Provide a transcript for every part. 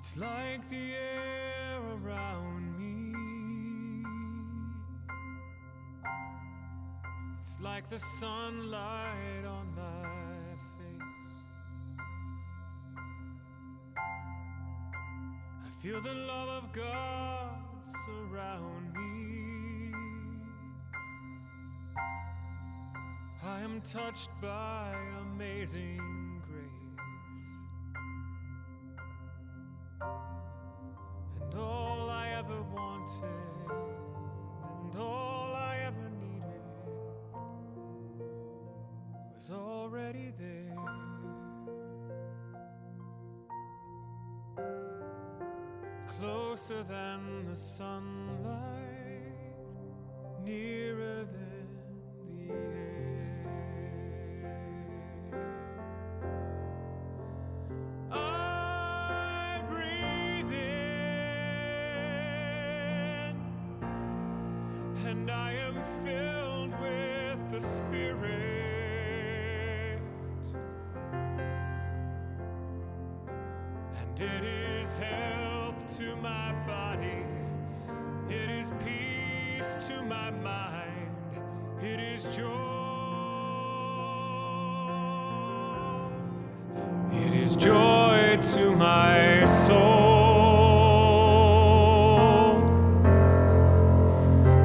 It's like the air around me. It's like the sunlight on my face. I feel the love of God surround me. I am touched by amazing grace. And all I ever wanted, and all I ever needed, was already there. Closer than the sunlight, nearer than the air. I breathe in, and I am filled with the Spirit, and it is health to my body, it is peace to my mind, it is joy. It is joy to my soul,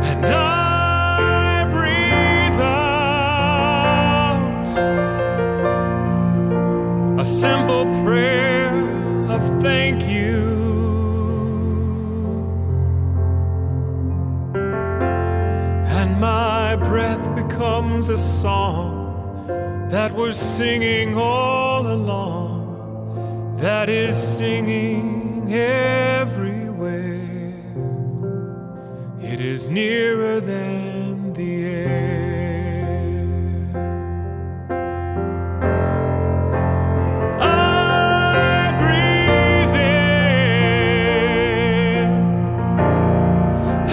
and I breathe out a simple prayer of thank you. And my breath becomes a song that was singing all along, that is singing everywhere. It is nearer than the air. I breathe in,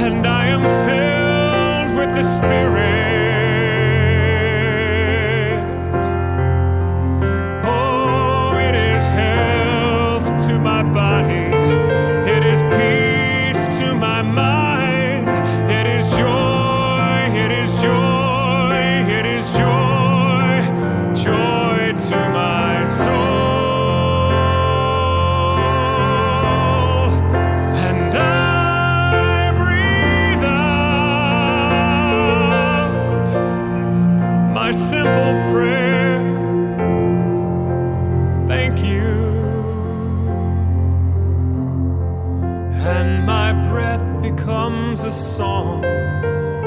and I am filled with the Spirit. Oh, it is health to my body, it is peace to my mind, it is joy, it is joy, it is joy, joy to my soul. And I breathe out my simple prayer, thank you. And my breath becomes a song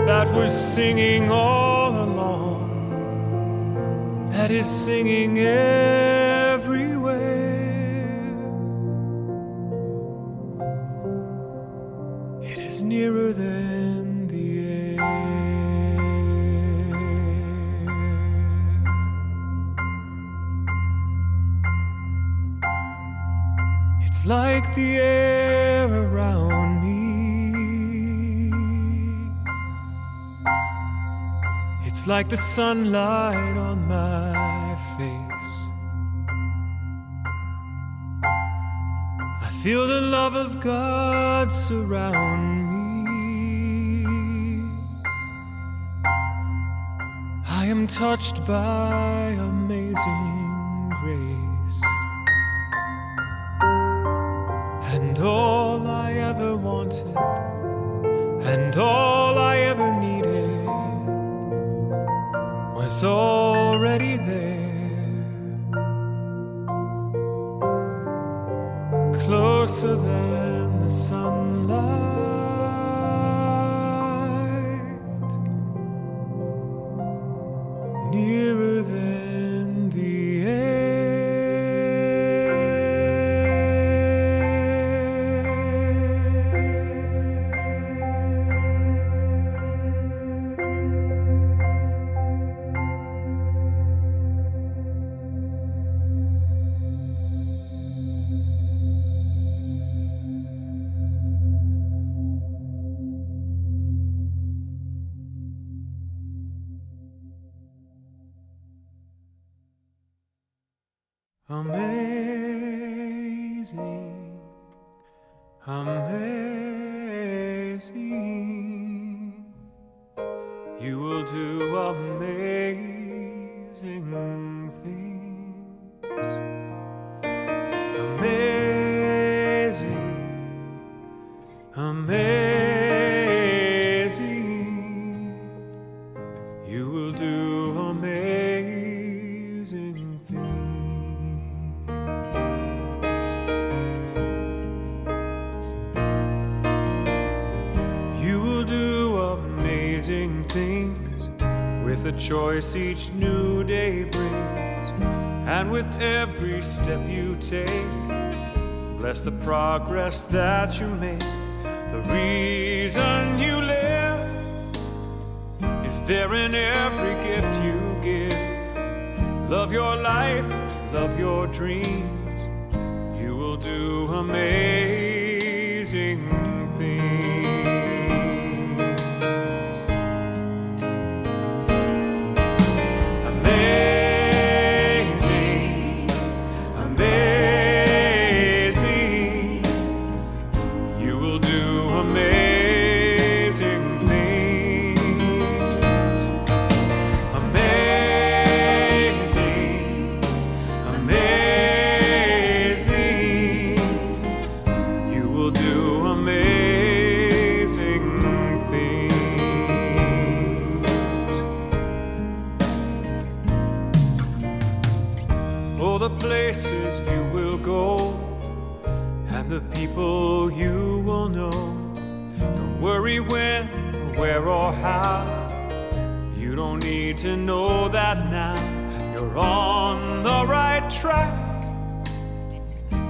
that was singing all along, that is singing everywhere. It is nearer than the air. It's like the air around me. It's like the sunlight on my face. I feel the love of God surround me. I am touched by amazing grace. And all I ever wanted, and all I ever needed, was already there. Closer than the sunlight, nearer than the air. Amazing amazing. You will do amazing things. Amazing, amazing. You will do amazing things. You will do amazing things with the choice each new day brings, and with every step you take. Bless the progress that you make. The reason you live is there in every gift you give. Love your life, love your dreams. You will do amazing things. Amazing, amazing. You will do amazing things. Amazing, amazing. You will do amazing things. Oh, the places you will go and the people you will know. Don't worry when, or where, or how. You don't need to know that now. You're on the right track.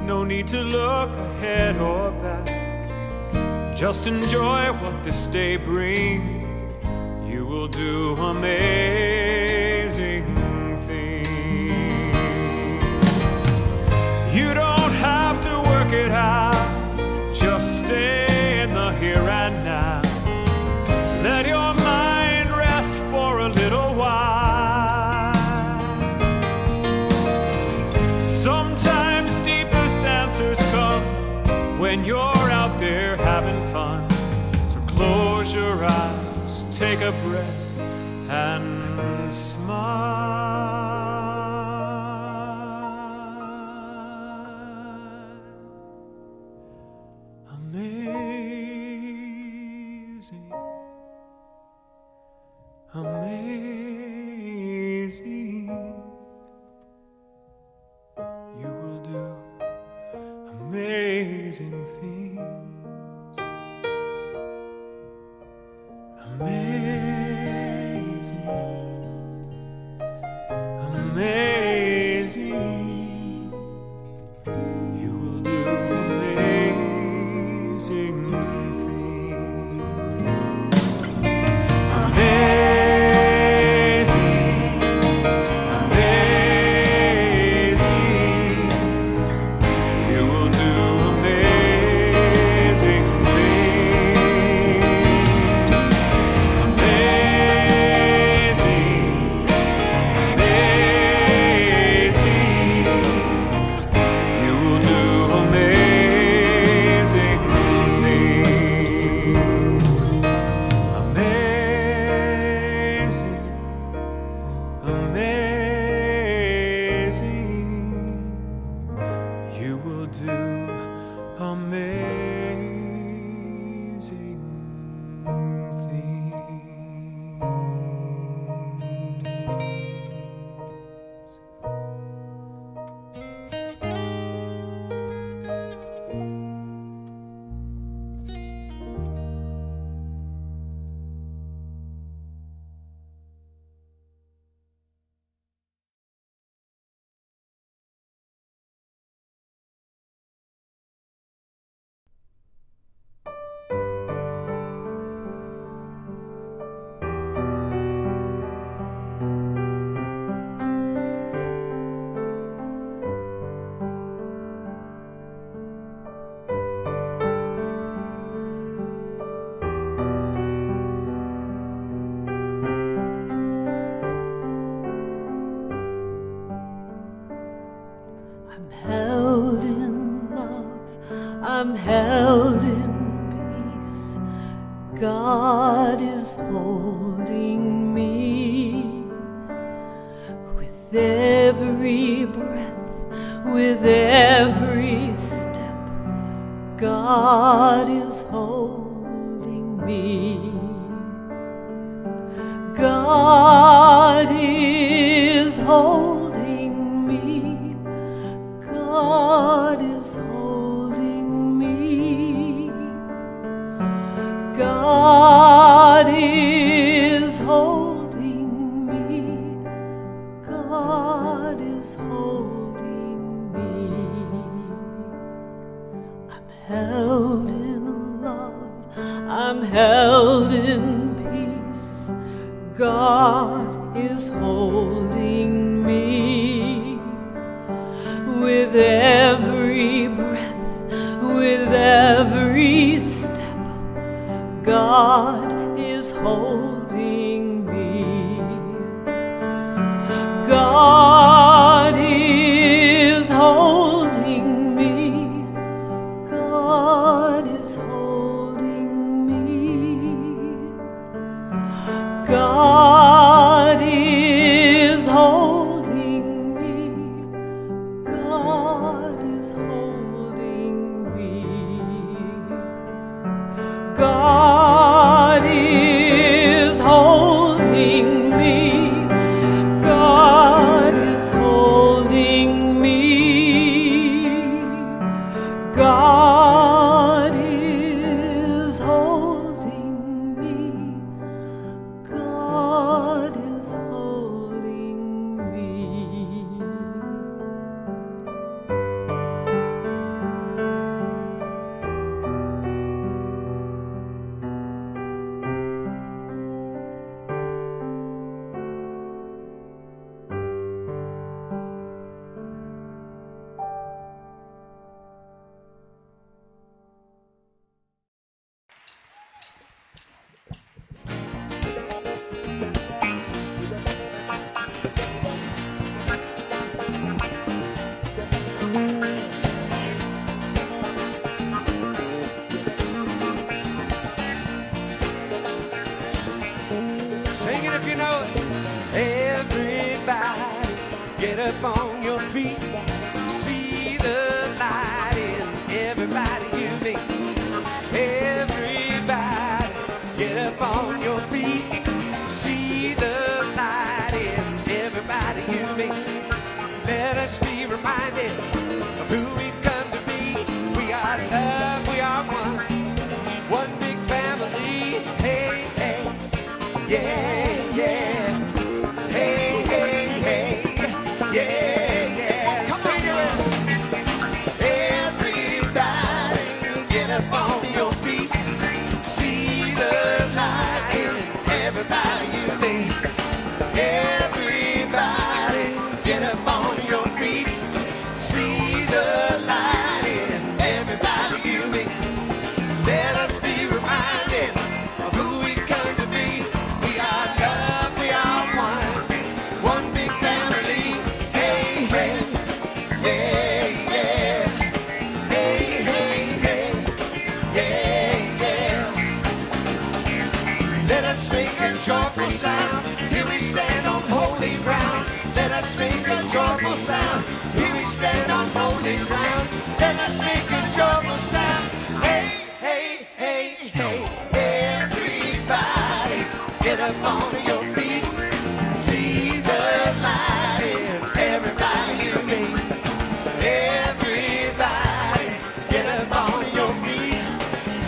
No need to look ahead or back. Just enjoy what this day brings. You will do amazing things. You don't have to work it out. Just stay in the here and now. Let your mind rest for a little while. Sometimes deepest answers come when you're out there having fun. So close your eyes, take a breath, and smile. Amazing, amazing. You will do amazing things. Amazing, amazing. You will do amazing things. Amazing, amazing. You will do amazing things. Amazing, amazing. You will do amazing things. Amazing, amazing. You will do amazing things. I'm held in love, I'm held God is holding me with every breath, with every step. God is holding me. God is holding me. God is holding me. God is holding me. God is holding me. I'm held in love. I'm held in peace. God is holding me with every breath, with every step. God is holding me. God is holding me. God is holding me. God is holding me. God is holding me. God is holding me. God is holding me. God is holding me. God is holding me. Sing it if you know it. Everybody, get up on your feet. See the light in everybody you meet. Everybody, get up on your feet. See the light in everybody you meet. Let us be reminded of who we've come to be. We are love, we are one big family. Hey, hey, yeah, yeah. Hey, hey, hey, yeah, yeah. Sing it. Everybody, get up on your feet. See the light in everybody you meet. Everybody, get up on your feet. See the light in everybody you meet. Let us be reminded of who we come to be. We are love, we are one big family. Hey, hey, yeah, yeah. Hey, hey, hey, yeah, yeah. Let us make a joyful sound. Here we stand on holy ground. Let us make a joyful sound. Here we stand on holy ground. Let us make a joyful sound. Hey, hey, hey, hey. Everybody, get up on your feet. See the light in everybody you meet. Everybody, get up on your feet.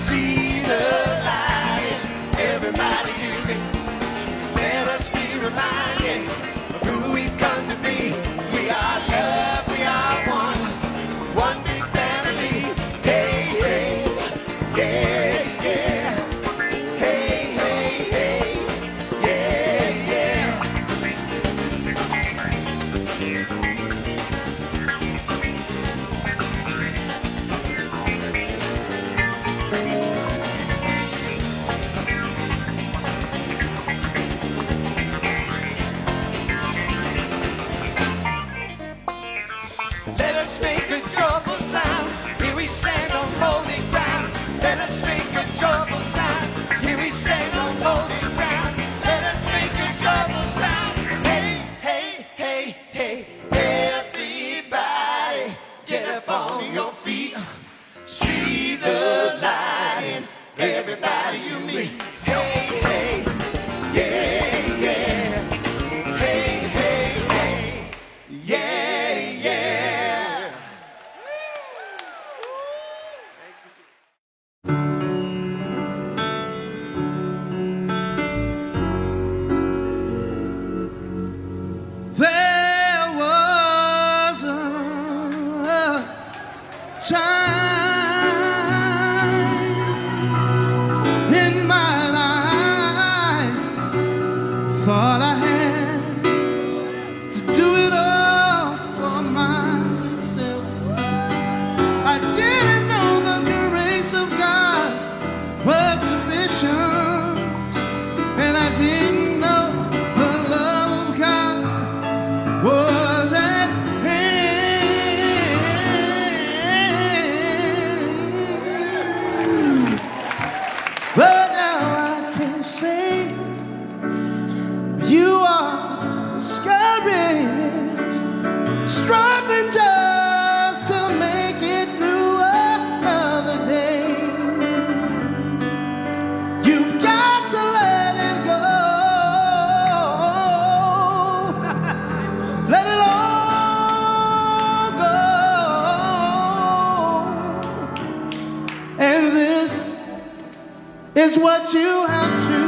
See the light in everybody you meet. Let us be reminded of who we've come to be. We are love, we are one big family. Everybody, get up on your feet. See the light in everybody you meet. Hey, hey, yeah, yeah. Hey, hey, hey, yeah, yeah. There was a time in my life, thought I had to do it all for myself. I didn't know the grace of God was sufficient, and I didn't know the love of God was at hand. But now I can say you are discouraged, struggling just to make it through another day. You've got to let it go. Let it all go. And this is what you have to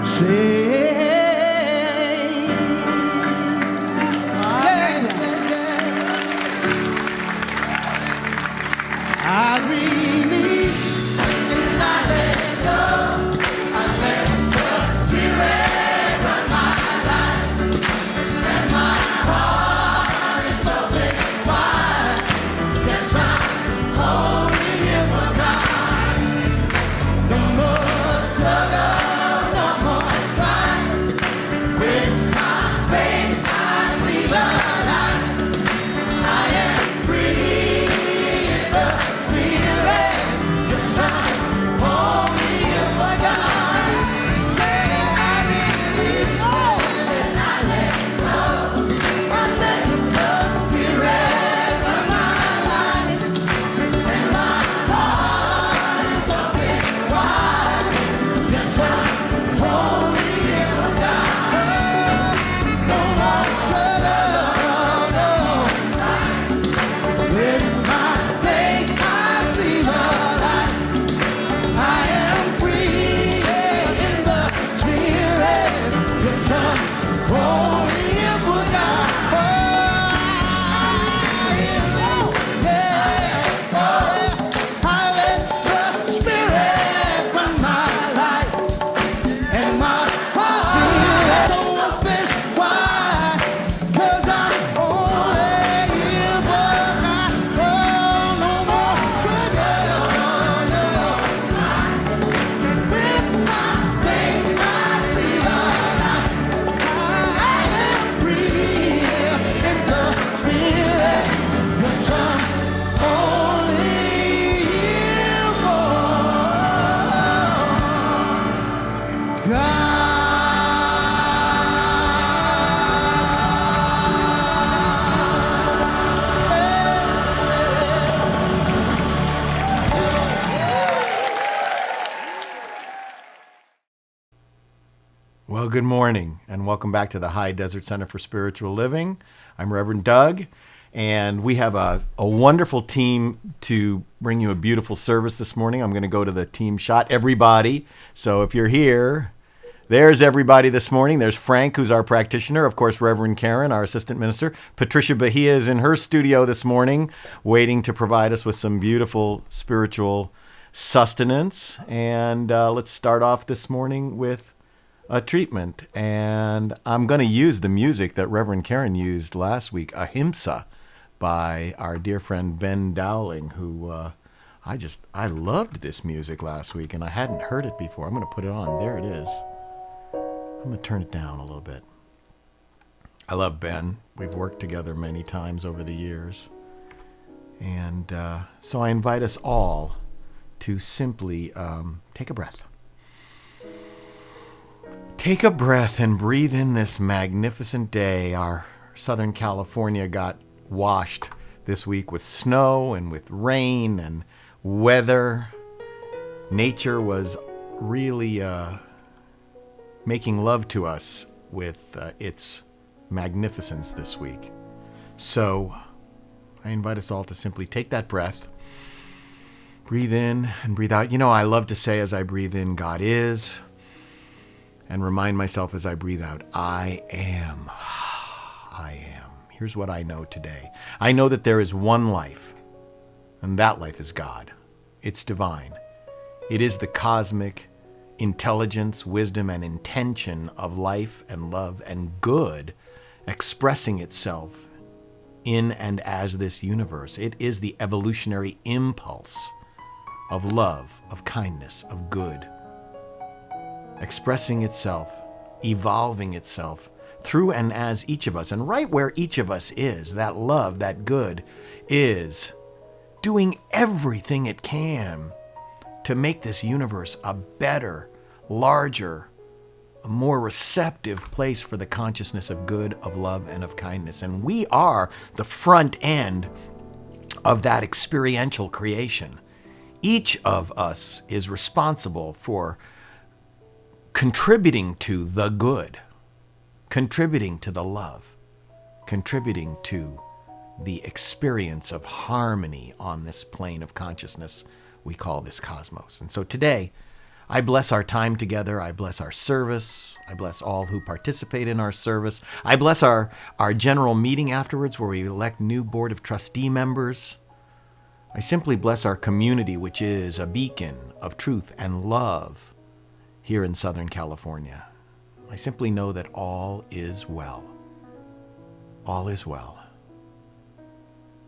say. Yeah, yeah, yeah. I release and I let go. I let the Spirit run my life, and my heart is open wide. Yes, I'm only here for God. No more struggle, no more strife. With my faith, I see the light. I am free in the Spirit. Yes, I'm only here for God. Say I release all and I let go. I let the Spirit run my life, and my heart is open wide. Yes, I'm only here for God. No more struggle, no. With my faith, I see the light. I am free in the Spirit. Yes, I'm only here for God. I let the Spirit run my life, and my heart is open wide. 'Cause I'm only here for God. Oh, no more struggle, no. With my faith, I see the light. I am free in the Spirit. Yes, I'm only here for God. Well, good morning, and welcome back to the High Desert Center for Spiritual Living. I'm Reverend Doug, and we have a wonderful team to bring you a beautiful service this morning. I'm going to go to the team shot. Everybody, so if you're here, there's everybody this morning. There's Frank, who's our practitioner. Of course, Reverend Karen, our assistant minister. Patricia Bahia is in her studio this morning, waiting to provide us with some beautiful spiritual sustenance. And let's start off this morning with a treatment. And I'm going to use the music that Reverend Karen used last week, Ahimsa, by our dear friend Ben Dowling, who I loved this music last week, and I hadn't heard it before. I'm going to put it on. There it is. I'm going to turn it down a little bit. I love Ben. We've worked together many times over the years. And so I invite us all to simply take a breath. Take a breath and breathe in this magnificent day, our Southern California got washed this week with snow and with rain and weather. Nature was really making love to us with its magnificence this week. So I invite us all to simply take that breath, breathe in and breathe out. You know, I love to say as I breathe in, God is, and remind myself as I breathe out, I am. I am. Here's what I know today. I know that there is one life, and that life is God. It's divine. It is the cosmic intelligence, wisdom, and intention of life and love and good expressing itself in and as this universe. It is the evolutionary impulse of love, of kindness, of good, expressing itself, evolving itself through and as each of us. And right where each of us is, that love, that good, is doing everything it can to make this universe a better, larger, a more receptive place for the consciousness of good, of love, and of kindness. And we are the front end of that experiential creation. Each of us is responsible for contributing to the good, contributing to the love, contributing to the experience of harmony on this plane of consciousness we call this cosmos. And so today, I bless our time together. I bless our service. I bless all who participate in our service. I bless our general meeting afterwards where we elect new Board of Trustee members. I simply bless our community, which is a beacon of truth and love here in Southern California. I simply know that all is well. All is well.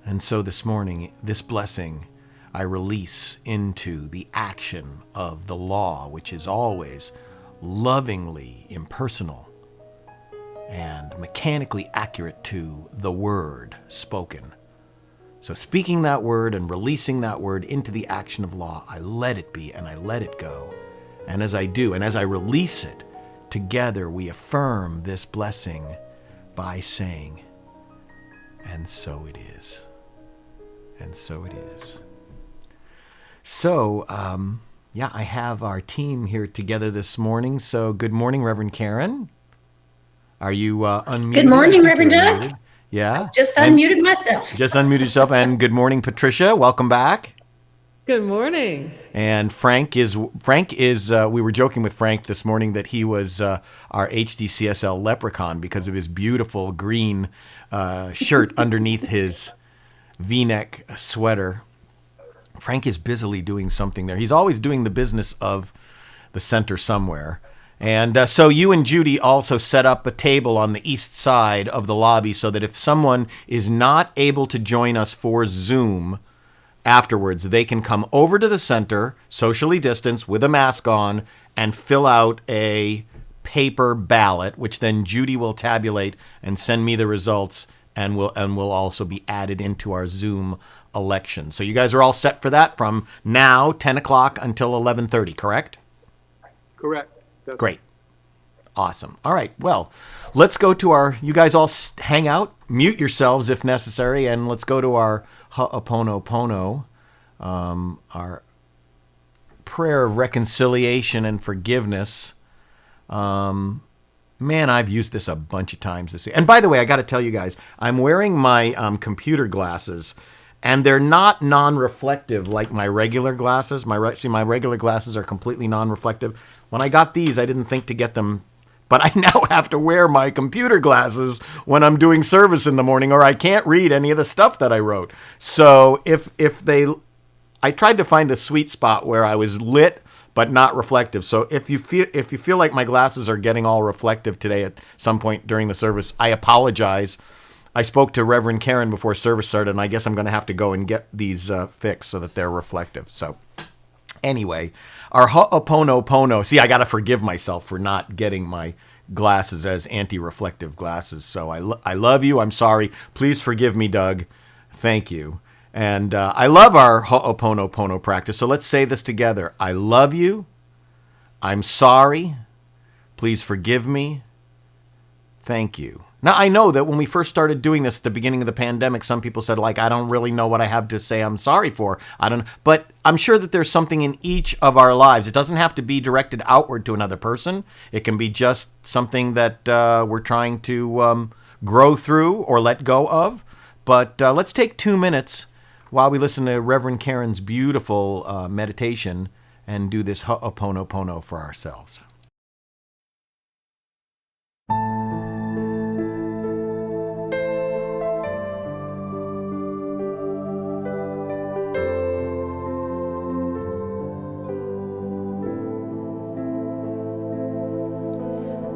And so this morning, this blessing I release into the action of the law, which is always lovingly impersonal and mechanically accurate to the word spoken. So speaking that word and releasing that word into the action of law, I let it be and I let it go. And as I do, and as I release it, together we affirm this blessing by saying, and so it is. And so it is. So, I have our team here together this morning. So, good morning, Reverend Karen. Are you unmuted? Good morning, Reverend Doug. Yeah. Just unmuted myself. Just unmuted yourself. And good morning, Patricia. Welcome back. Good morning. And Frank is. We were joking with Frank this morning that he was our HDCSL leprechaun because of his beautiful green shirt underneath his V-neck sweater. Frank is busily doing something there. He's always doing the business of the center somewhere. And so you and Judy also set up a table on the east side of the lobby so that if someone is not able to join us for Zoom afterwards, they can come over to the center, socially distanced, with a mask on, and fill out a paper ballot, which then Judy will tabulate and send me the results, and will also be added into our Zoom election. So you guys are all set for that from now, 10 o'clock until 11:30, correct? Correct. Great. Awesome. All right. Well, let's go to you guys all hang out, mute yourselves if necessary, and let's go to our Ho'oponopono, our prayer of reconciliation and forgiveness. Man, I've used this a bunch of times this year. And by the way, I got to tell you guys, I'm wearing my computer glasses, and they're not non-reflective like my regular glasses. My regular glasses are completely non-reflective. When I got these, I didn't think to get them, but I now have to wear my computer glasses when I'm doing service in the morning, or I can't read any of the stuff that I wrote. So I tried to find a sweet spot where I was lit but not reflective. So if you feel like my glasses are getting all reflective today at some point during the service, I apologize. I spoke to Reverend Karen before service started, and I guess I'm going to have to go and get these fixed so that they're reflective. So anyway, our Ho'oponopono. See, I got to forgive myself for not getting my glasses as anti-reflective glasses. So I love you. I'm sorry. Please forgive me, Doug. Thank you. And I love our Ho'oponopono practice. So let's say this together. I love you. I'm sorry. Please forgive me. Thank you. Now, I know that when we first started doing this at the beginning of the pandemic, some people said, like, I don't really know what I have to say I'm sorry for. I don't, but I'm sure that there's something in each of our lives. It doesn't have to be directed outward to another person. It can be just something that we're trying to grow through or let go of. But let's take 2 minutes while we listen to Reverend Karen's beautiful meditation and do this Ho'oponopono for ourselves.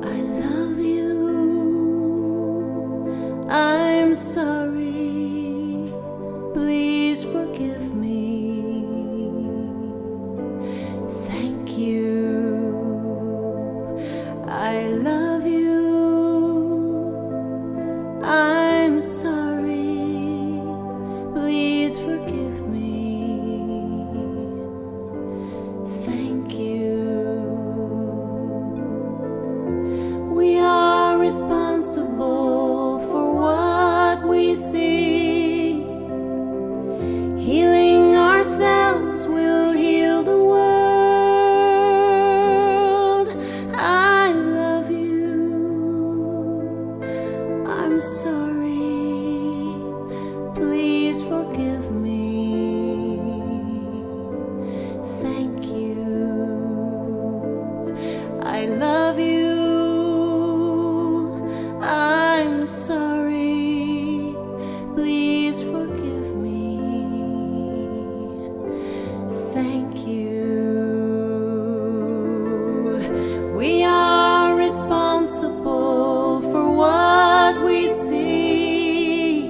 I love you. I'm sorry. Please forgive me. Thank you. I love you. I'm sorry. Please forgive me. Thank you. We are responsible for what we see. Healing ourselves will heal the world. I love you. I'm sorry. Please forgive me. Thank you. I love you. I'm sorry. Please forgive me. Thank you. We are responsible for what we see.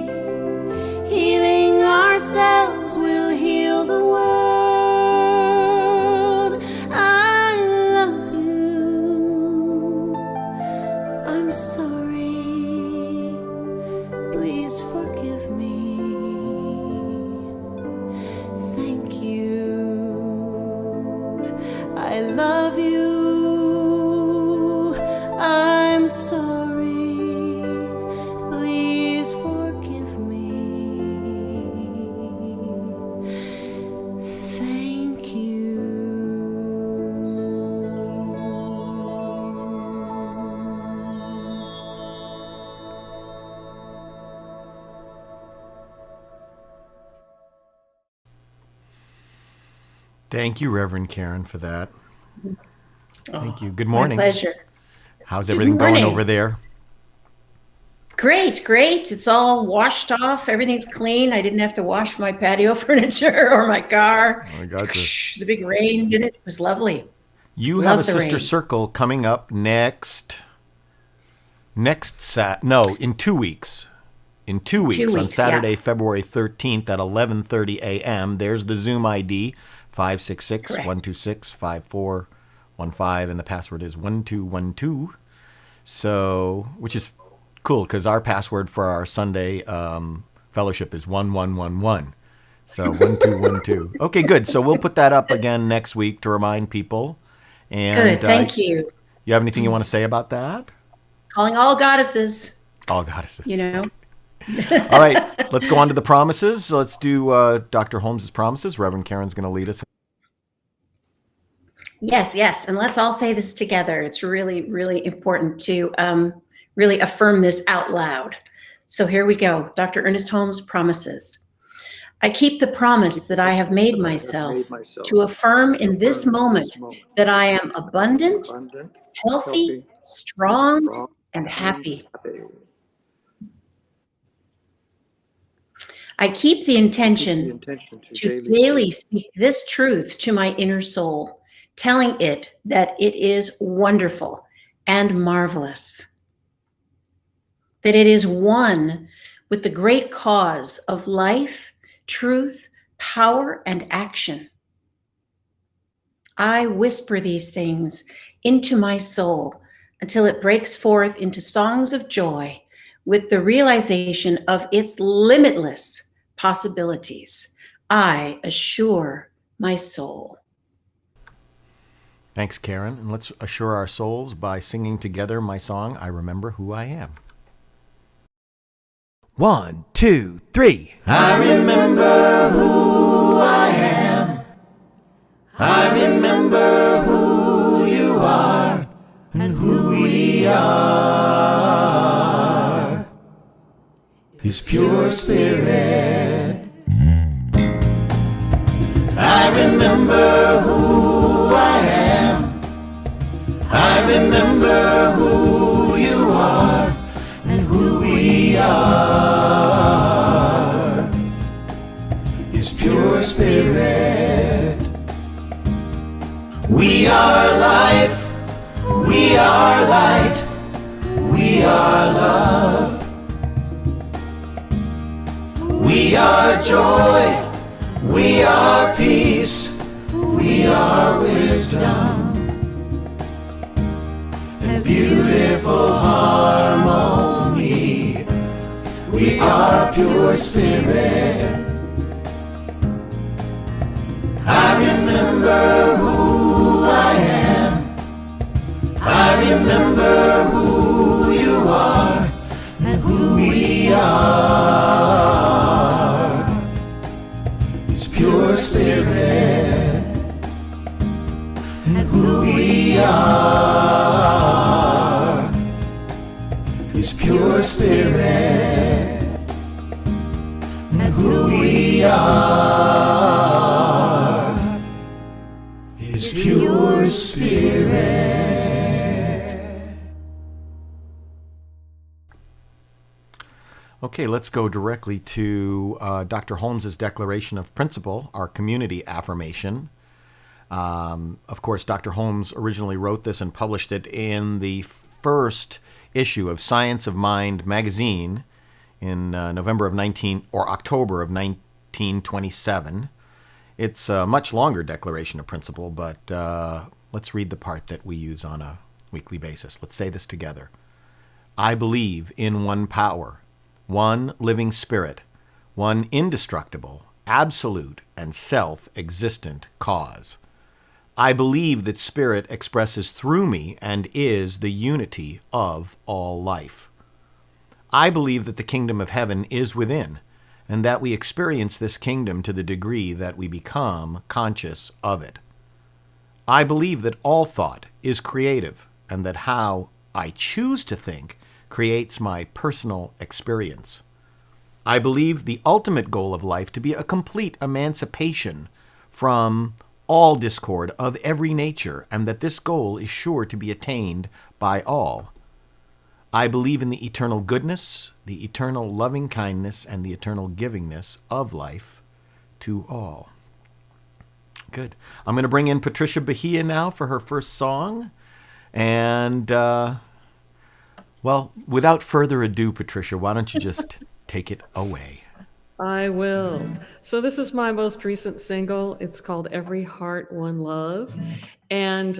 Healing ourselves will heal the world. I love you. I'm sorry. Please forgive me. Thank you. I love you. I'm sorry. Please forgive me. Thank you. Thank you, Reverend Karen, for that. Thank you. Good My morning. pleasure. How's everything going morning. over there? Great, great. It's all washed off. Everything's clean. I didn't have to wash my patio furniture or my car. I gotcha. The big rain did it. It was lovely. You have a Love the sister rain. circle coming up in 2 weeks. In 2 weeks, on weeks, Saturday, yeah. February 13th at 11:30 a.m. There's the Zoom ID, 566-126-5415, and the password is 1212. So, which is cool because our password for our Sunday fellowship is 1111. So 1212. Okay, good. So we'll put that up again next week to remind people. And Good. Thank you. You have anything you want to say about that? Calling all goddesses, All goddesses. you know. All right, let's go on to the promises. Let's do Dr. Holmes's promises. Reverend Karen's going to lead us. Yes, yes. And let's all say this together. It's really, really important to really affirm this out loud. So here we go. Dr. Ernest Holmes promises. I keep the promise that I have made myself to affirm in this moment that I am abundant, healthy, strong, and happy. I keep the intention to daily speak this truth to my inner soul, telling it that it is wonderful and marvelous, that it is one with the great cause of life, truth, power, and action. I whisper these things into my soul until it breaks forth into songs of joy with the realization of its limitless possibilities. I assure my soul. Thanks, Karen. And let's assure our souls by singing together my song, I Remember Who I Am. 1, 2, 3. I remember who I am. I remember who you are and who we are. His pure spirit. I remember who I am. I remember who you are and who we are. His pure spirit. We are life, we are light, we are love. We are joy, we are peace, we are wisdom, and beautiful harmony. We are pure spirit. I remember who I am. I remember who you are and who we are. His pure spirit and who we are. His pure spirit and who we are. His pure spirit. Okay, let's go directly to Dr. Holmes's declaration of principle, our community affirmation. Of course, Dr. Holmes originally wrote this and published it in the first issue of Science of Mind magazine in October of 1927. It's a much longer declaration of principle, but let's read the part that we use on a weekly basis. Let's say this together. I believe in one power, one living spirit, one indestructible, absolute, and self-existent cause. I believe that spirit expresses through me and is the unity of all life. I believe that the kingdom of heaven is within, and that we experience this kingdom to the degree that we become conscious of it. I believe that all thought is creative, and that how I choose to think creates my personal experience. I believe the ultimate goal of life to be a complete emancipation from all discord of every nature, and that this goal is sure to be attained by all. I believe in the eternal goodness, the eternal loving kindness, and the eternal givingness of life to all. Good. I'm going to bring in Patricia Bahia now for her first song. And, well, without further ado, Patricia, why don't you just take it away? I will. So this is my most recent single. It's called Every Heart, One Love. And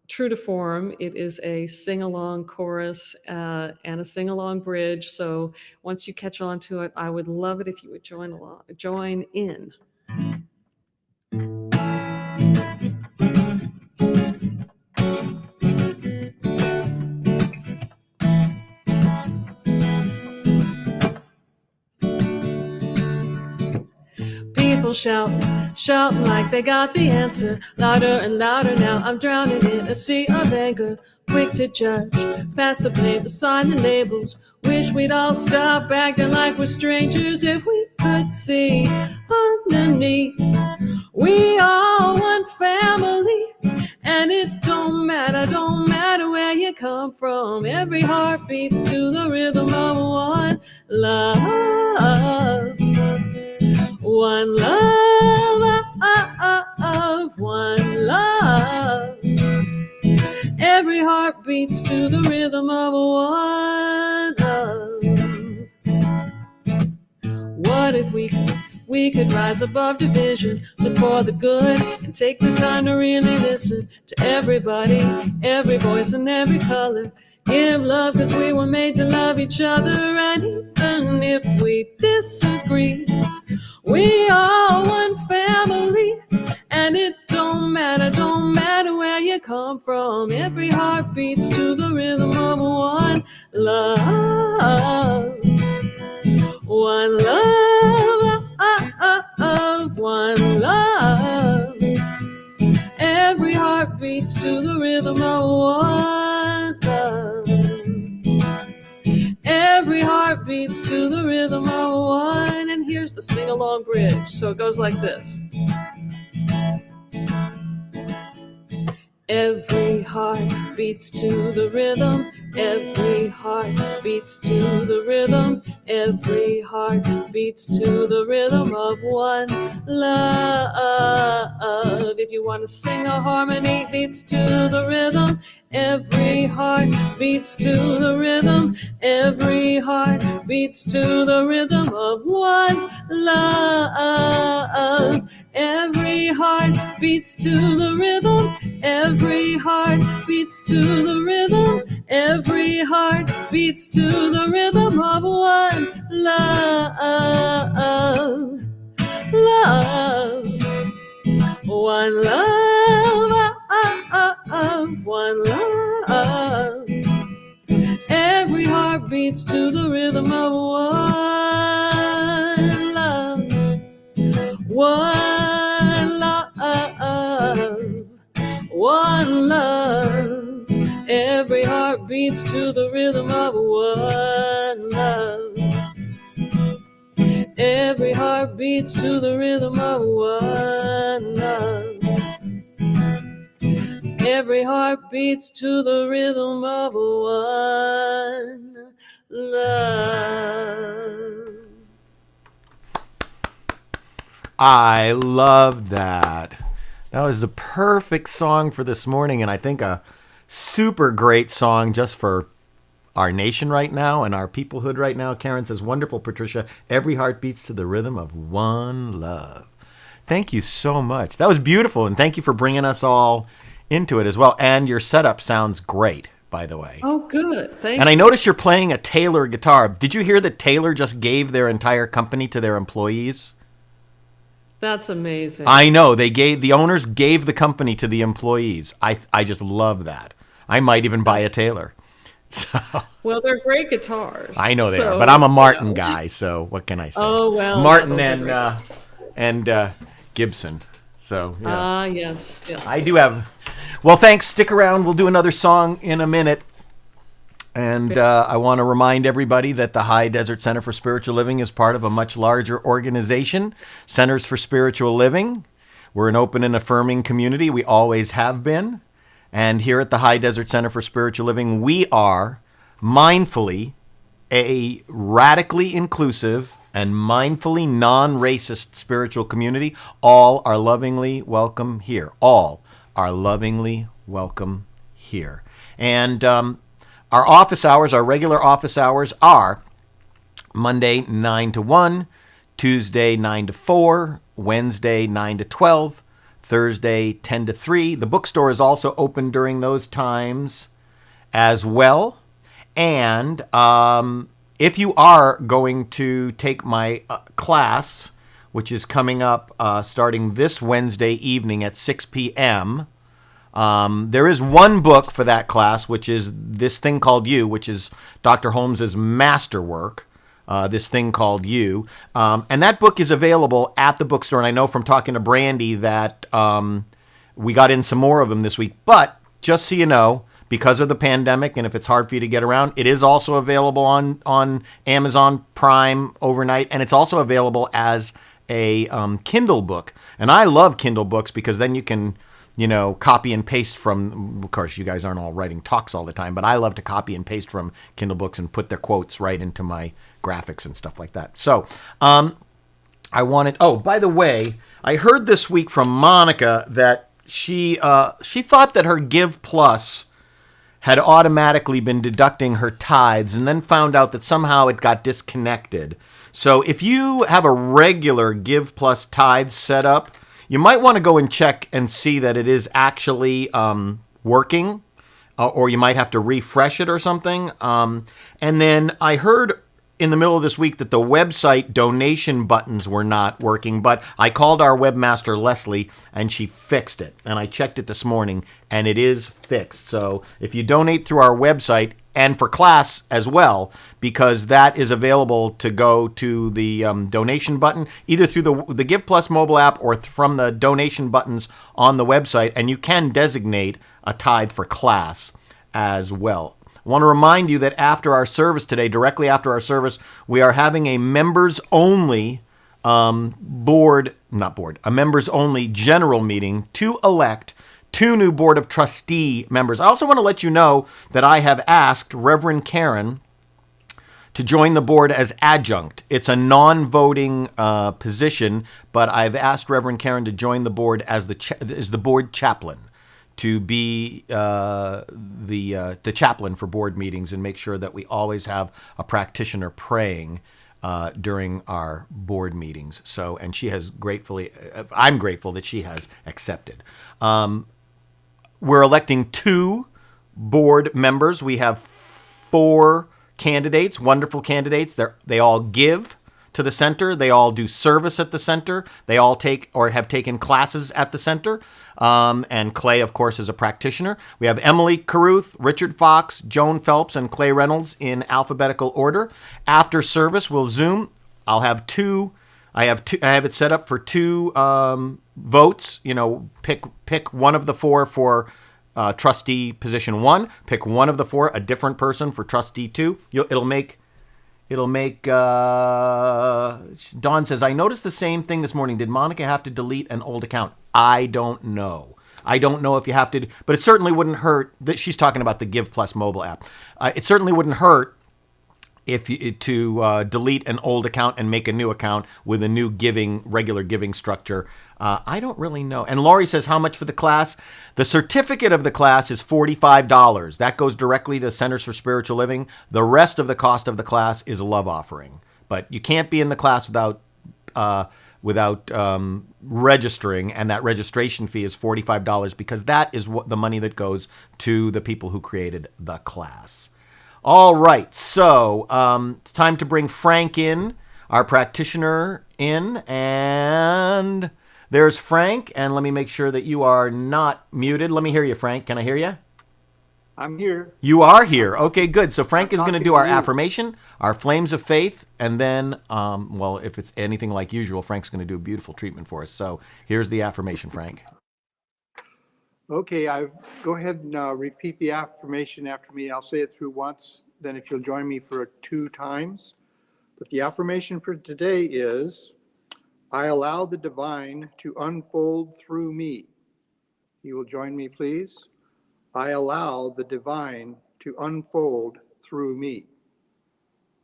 true to form, it is a sing-along chorus and a sing-along bridge. So once you catch on to it, I would love it if you would join in. People shouting like they got the answer. Louder and louder now, I'm drowning in a sea of anger. Quick to judge, pass the blame, assign the labels. Wish we'd all stop acting like we're strangers. If we could see underneath, we are one family. And it don't matter where you come from. Every heart beats to the rhythm of one love. One love, one love. Every heart beats to the rhythm of one love. What if we could rise above division, look for the good, and take the time to really listen to everybody, every voice and every color. Give love 'cause we were made to love each other, and even if we disagree, we are one family, and it don't matter where you come from. Every heart beats to the rhythm of one love. one love, one love. Every heart beats to the rhythm of one love. Every heart beats to the rhythm of one. And here's the sing-along bridge. So it goes like this. Every heart beats to the rhythm. Every heart beats to the rhythm. Every heart beats to the rhythm of one love. If you want to sing a harmony, beats to the rhythm. Every heart beats to the rhythm. Every heart beats to the rhythm of one love. Every heart beats to the rhythm. Every heart beats to the rhythm. Every heart beats to the rhythm of one love. Love. One love. One love. Every heart beats to the rhythm of one love. One love. One love. Every heart beats to the rhythm of one love. Every heart beats to the rhythm of one love. Every heart beats to the rhythm of one love. I love that. That was the perfect song for this morning, and I think a super great song just for our nation right now and our peoplehood right now. Karen says, wonderful, Patricia. Every heart beats to the rhythm of one love. Thank you so much. That was beautiful, and thank you for bringing us all into it as well. And your setup sounds great, by the way. Oh, good. Thank And you. I noticed you're playing a Taylor guitar. Did you hear that Taylor just gave their entire company to their employees? That's amazing. I know. The owners gave the company to the employees. I just love that. I might even buy a Taylor. So Well, they're great guitars. I know they so, are, but I'm a Martin you know. guy, so what can I say? Oh, well, Martin yeah, those are and Gibson. So yeah. Yes. I do have. Well, thanks. Stick around. We'll do another song in a minute. And I want to remind everybody that the High Desert Center for Spiritual Living is part of a much larger organization, Centers for Spiritual Living. We're an open and affirming community. We always have been. And here at the High Desert Center for Spiritual Living, we are mindfully a radically inclusive and mindfully non-racist spiritual community. All are lovingly welcome here. All are lovingly welcome here. And our office hours, our regular office hours are Monday 9 to 1, Tuesday 9 to 4, Wednesday 9 to 12, Thursday 10 to 3. The bookstore is also open during those times as well. And if you are going to take my class, which is coming up starting this Wednesday evening at 6 p.m., there is one book for that class, which is This Thing Called You, which is Dr. Holmes's masterwork, This Thing Called You. And that book is available at the bookstore. And I know from talking to Brandy that we got in some more of them this week. But just so you know, because of the pandemic, and if it's hard for you to get around, it is also available on Amazon Prime overnight. And it's also available as a Kindle book. And I love Kindle books because then you can copy and paste from, of course, you guys aren't all writing talks all the time, but I love to copy and paste from Kindle books and put their quotes right into my graphics and stuff like that. So by the way, I heard this week from Monica that she thought that her Give Plus had automatically been deducting her tithes and then found out that somehow it got disconnected. So if you have a regular Give Plus tithe set up, you might want to go and check and see that it is actually working, or you might have to refresh it or something. And then I heard in the middle of this week that the website donation buttons were not working, but I called our webmaster, Leslie, and she fixed it. And I checked it this morning, and it is fixed. So if you donate through our website, and for class as well, because that is available to go to the donation button, either through the Give Plus mobile app or from the donation buttons on the website, and you can designate a tithe for class as well. I want to remind you that after our service today, directly after our service, we are having a members-only members-only general meeting to elect 2 new Board of Trustee members. I also want to let you know that I have asked Reverend Karen to join the board as adjunct. It's a non-voting position, but I've asked Reverend Karen to join the board as the board chaplain, to be the chaplain for board meetings and make sure that we always have a practitioner praying during our board meetings. So, and she has I'm grateful that she has accepted. We're electing 2 board members. We have 4 candidates, wonderful candidates. They all give to the center. They all do service at the center. They all take or have taken classes at the center. And Clay, of course, is a practitioner. We have Emily Caruth, Richard Fox, Joan Phelps, and Clay Reynolds in alphabetical order. After service, we'll Zoom. I'll have 2. I have it set up for 2 votes. You know, pick one of the 4 for trustee position 1. Pick one of the 4, a different person for trustee 2. It'll make. Dawn says, I noticed the same thing this morning. Did Monica have to delete an old account? I don't know. I don't know if you have to, but it certainly wouldn't hurt. That she's talking about the Give Plus mobile app. It certainly wouldn't hurt if you to delete an old account and make a new account with a new regular giving structure. I don't really know. And Laurie says, how much for the class? The certificate of the class is $45. That goes directly to Centers for Spiritual Living. The rest of the cost of the class is a love offering. But you can't be in the class without registering, and that registration fee is $45 because that is what the money that goes to the people who created the class. All right, so it's time to bring Frank in, our practitioner in, and there's Frank, and let me make sure that you are not muted. Let me hear you, Frank. Can I hear you? I'm here. You are here. Okay, good. So Frank is going to do our you. affirmation, our flames of faith, and then, well, if it's anything like usual, Frank's going to do a beautiful treatment for us. So here's the affirmation, Frank. Okay, go ahead and repeat the affirmation after me. I'll say it through once, then if you'll join me for 2 times. But the affirmation for today is, I allow the divine to unfold through me. You will join me, please. I allow the divine to unfold through me.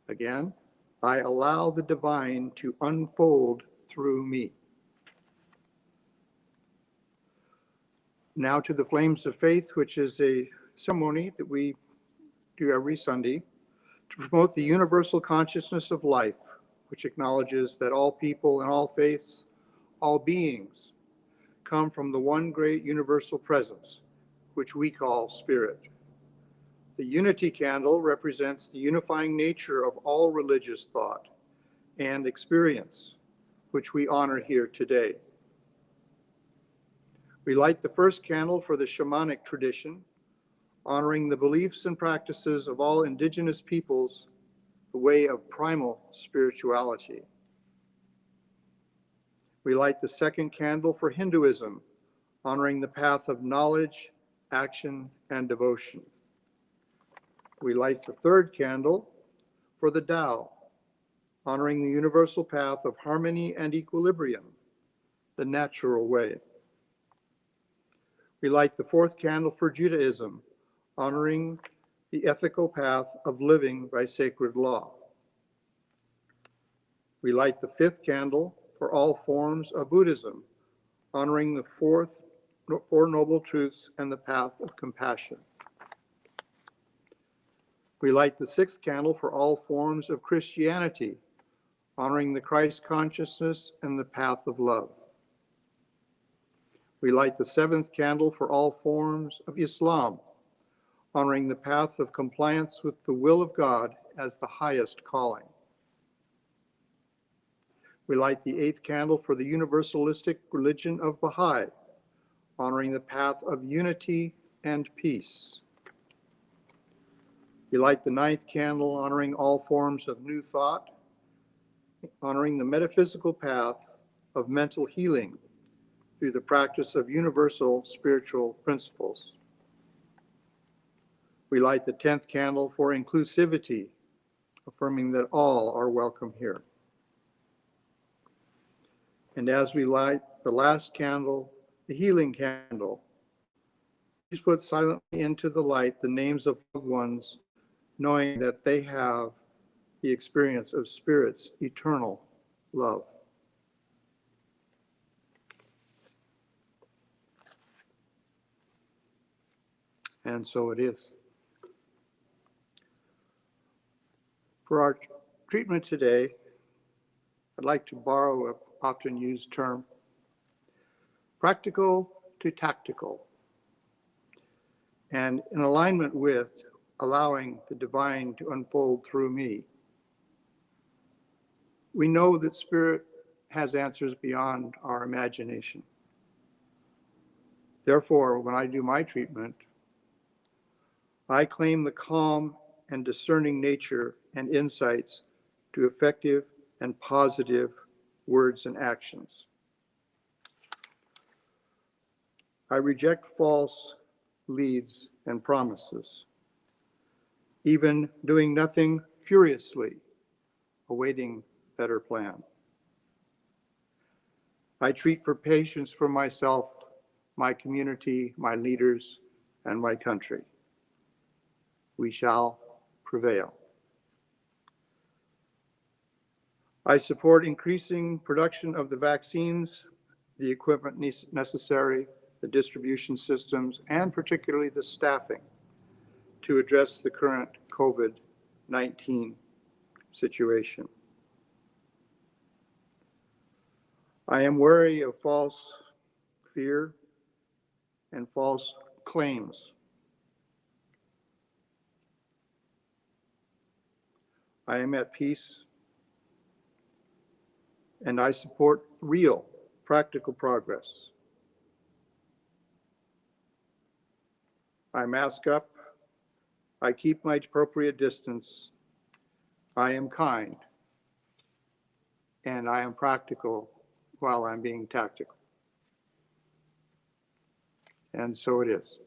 Again, I allow the divine to unfold through me. Now to the flames of faith, which is a ceremony that we do every Sunday to promote the universal consciousness of life, which acknowledges that all people and all faiths, all beings, come from the one great universal presence, which we call Spirit. The unity candle represents the unifying nature of all religious thought and experience, which we honor here today. We light the first candle for the shamanic tradition, honoring the beliefs and practices of all indigenous peoples, the way of primal spirituality. We light the second candle for Hinduism, honoring the path of knowledge, action, and devotion. We light the third candle for the Tao, honoring the universal path of harmony and equilibrium, the natural way. We light the fourth candle for Judaism, honoring the ethical path of living by sacred law. We light the fifth candle for all forms of Buddhism, honoring the Four Noble Truths and the path of compassion. We light the sixth candle for all forms of Christianity, honoring the Christ consciousness and the path of love. We light the seventh candle for all forms of Islam, honoring the path of compliance with the will of God as the highest calling. We light the 8th candle for the universalistic religion of Baha'i, honoring the path of unity and peace. We light the 9th candle, honoring all forms of new thought, honoring the metaphysical path of mental healing through the practice of universal spiritual principles. We light the 10th candle for inclusivity, affirming that all are welcome here. And as we light the last candle, the healing candle, please put silently into the light the names of loved ones, knowing that they have the experience of Spirit's eternal love. And so it is. For our treatment today, I'd like to borrow an often used term, practical to tactical, and in alignment with allowing the divine to unfold through me. We know that Spirit has answers beyond our imagination. Therefore, when I do my treatment, I claim the calm and discerning nature and insights to effective and positive words and actions. I reject false leads and promises, even doing nothing furiously, awaiting better plan. I treat for patience for myself, my community, my leaders, and my country. We shall prevail. I support increasing production of the vaccines, the equipment necessary, the distribution systems, and particularly the staffing to address the current COVID-19 situation. I am wary of false fear and false claims. I am at peace, and I support real, practical progress. I mask up, I keep my appropriate distance, I am kind, and I am practical while I'm being tactical. And so it is,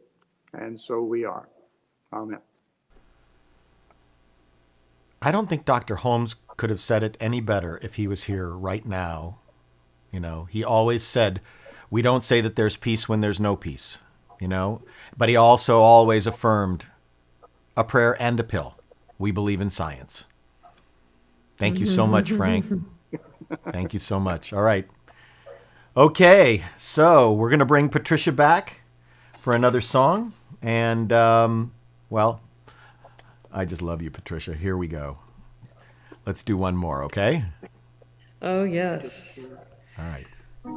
and so we are. Amen. I don't think Dr. Holmes could have said it any better if he was here right now. You know, he always said, we don't say that there's peace when there's no peace, you know, but he also always affirmed a prayer and a pill. We believe in science. Thank you so much, Frank. Thank you so much. All right. Okay, so we're going to bring Patricia back for another song. And, well, I just love you, Patricia. Here we go. Let's do one more, okay? Oh, yes. All right.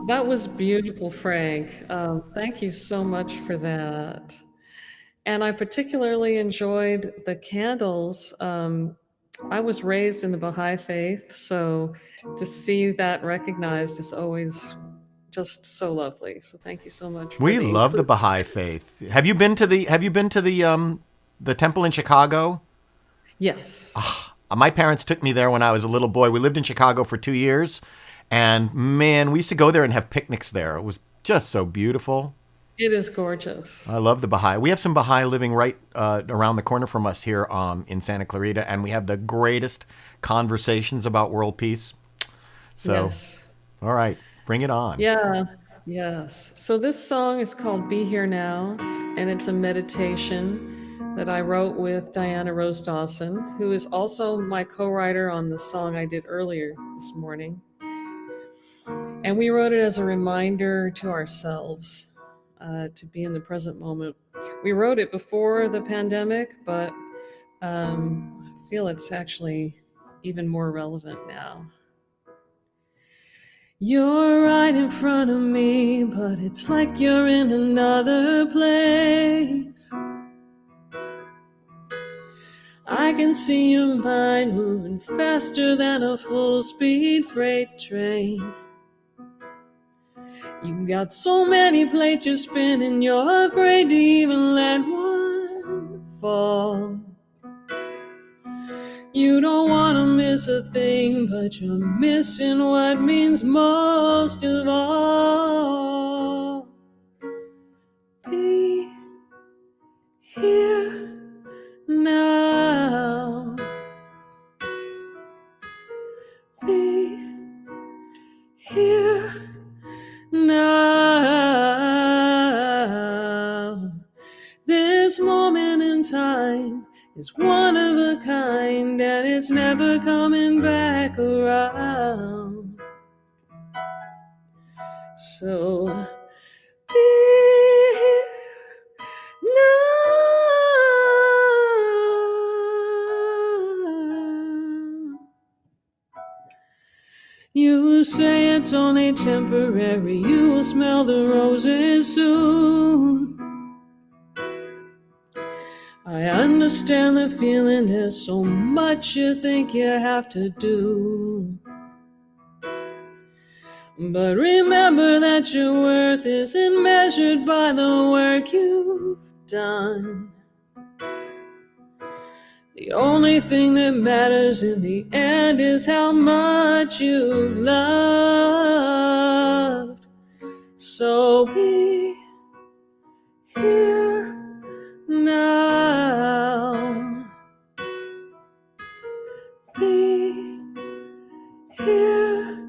That was beautiful, Frank. Thank you so much for that. And I particularly enjoyed the candles. I was raised in the Baha'i faith, so to see that recognized is always just so lovely. So thank you so much. We love the Baha'i faith. Have you been to the temple in Chicago? Yes. My parents took me there when I was a little boy. We lived in Chicago for 2 years, and man, we used to go there and have picnics there. It was just so beautiful. It is gorgeous. I love the Baha'i. We have some Baha'i living right around the corner from us here in Santa Clarita, and we have the greatest conversations about world peace. So, yes. All right, bring it on. Yeah, yes. So this song is called Be Here Now, and it's a meditation that I wrote with Diana Rose Dawson, who is also my co-writer on the song I did earlier this morning. And we wrote it as a reminder to ourselves to be in the present moment. We wrote it before the pandemic, but I feel it's actually even more relevant now. You're right in front of me, but it's like you're in another place. I I can see your mind moving faster than a full-speed freight train. You've got so many plates you're spinning, you're afraid to even let one fall. You don't want to miss a thing, but you're missing what means most of all. Be here now. Be here now. This moment in time is one of a kind, and it's never coming back around. So be here now. You will say it's only temporary, you will smell the roses soon. I understand the feeling, there's so much you think you have to do. But remember that your worth isn't measured by the work you've done. The only thing that matters in the end is how much you've loved. So be here now. Be here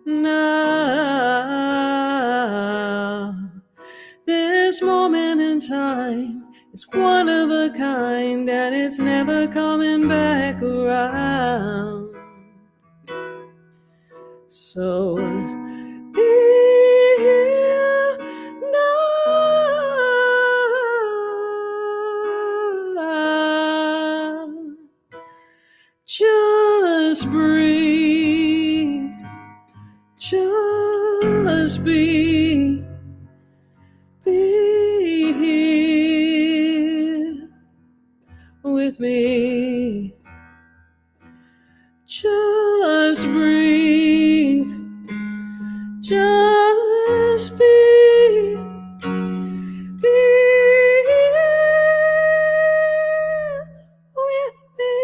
now. This moment in time is one of a kind, and it's never coming back around. So be here now. Just breathe. Just be here with me. Just breathe. Just be here with me.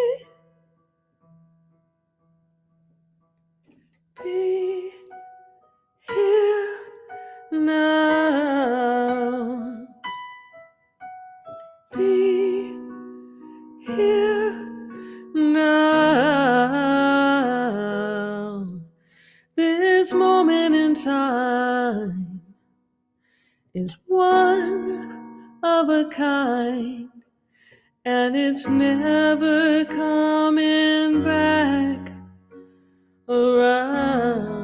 Be here now. Be here now. This moment in time is one of a kind, and it's never coming back around.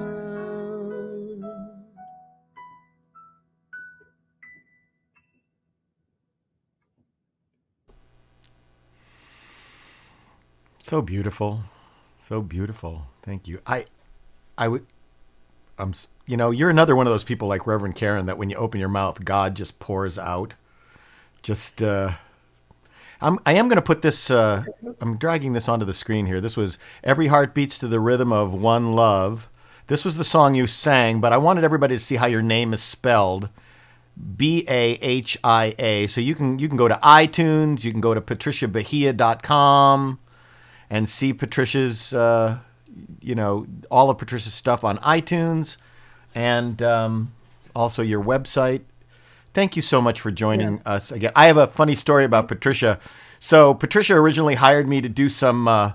So beautiful. So beautiful. Thank you. You're another one of those people like Reverend Karen that when you open your mouth, God just pours out. I am going to put this, I'm dragging this onto the screen here. This was Every Heart Beats to the Rhythm of One Love. This was the song you sang, but I wanted everybody to see how your name is spelled. Bahia. So you can go to iTunes, you can go to patriciabahia.com and see Patricia's, all of Patricia's stuff on iTunes and also your website. Thank you so much for joining us again. I have a funny story about Patricia. So Patricia originally hired me to do some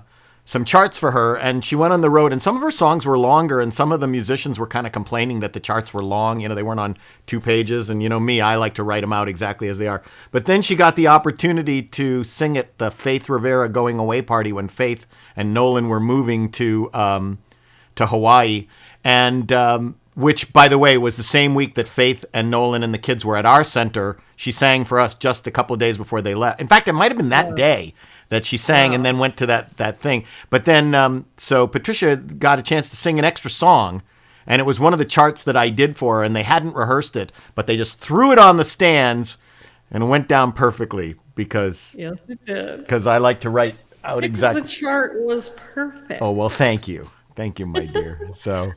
charts for her, and she went on the road, and some of her songs were longer, and some of the musicians were kind of complaining that the charts were long. They weren't on 2 pages, and me, I like to write them out exactly as they are. But then she got the opportunity to sing at the Faith Rivera going away party when Faith and Nolan were moving to Hawaii, and which, by the way, was the same week that Faith and Nolan and the kids were at our center. She sang for us just a couple of days before they left. In fact, it might have been that day that she sang and then went to that thing. But then, so Patricia got a chance to sing an extra song, and it was one of the charts that I did for her, and they hadn't rehearsed it, but they just threw it on the stands, and it went down perfectly because Yes, it did. because I like to write out Because exactly. the chart was perfect. Oh, well, thank you. Thank you, my dear. So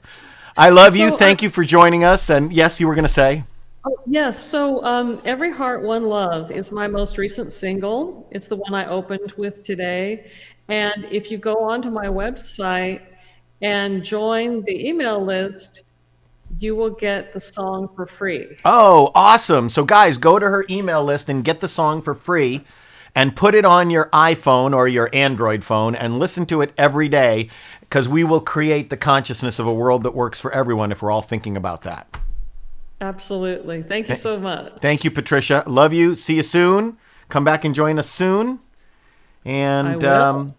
I love you. So Thank you for joining us. And yes, you were going to say? Oh, yes. So, Every Heart, One Love is my most recent single. It's the one I opened with today. And if you go onto my website and join the email list, you will get the song for free. Oh, awesome. So, guys, go to her email list and get the song for free and put it on your iPhone or your Android phone and listen to it every day because we will create the consciousness of a world that works for everyone if we're all thinking about that. Absolutely. Thank you so much. Thank you, Patricia. Love you. See you soon. Come back and join us soon. And I will.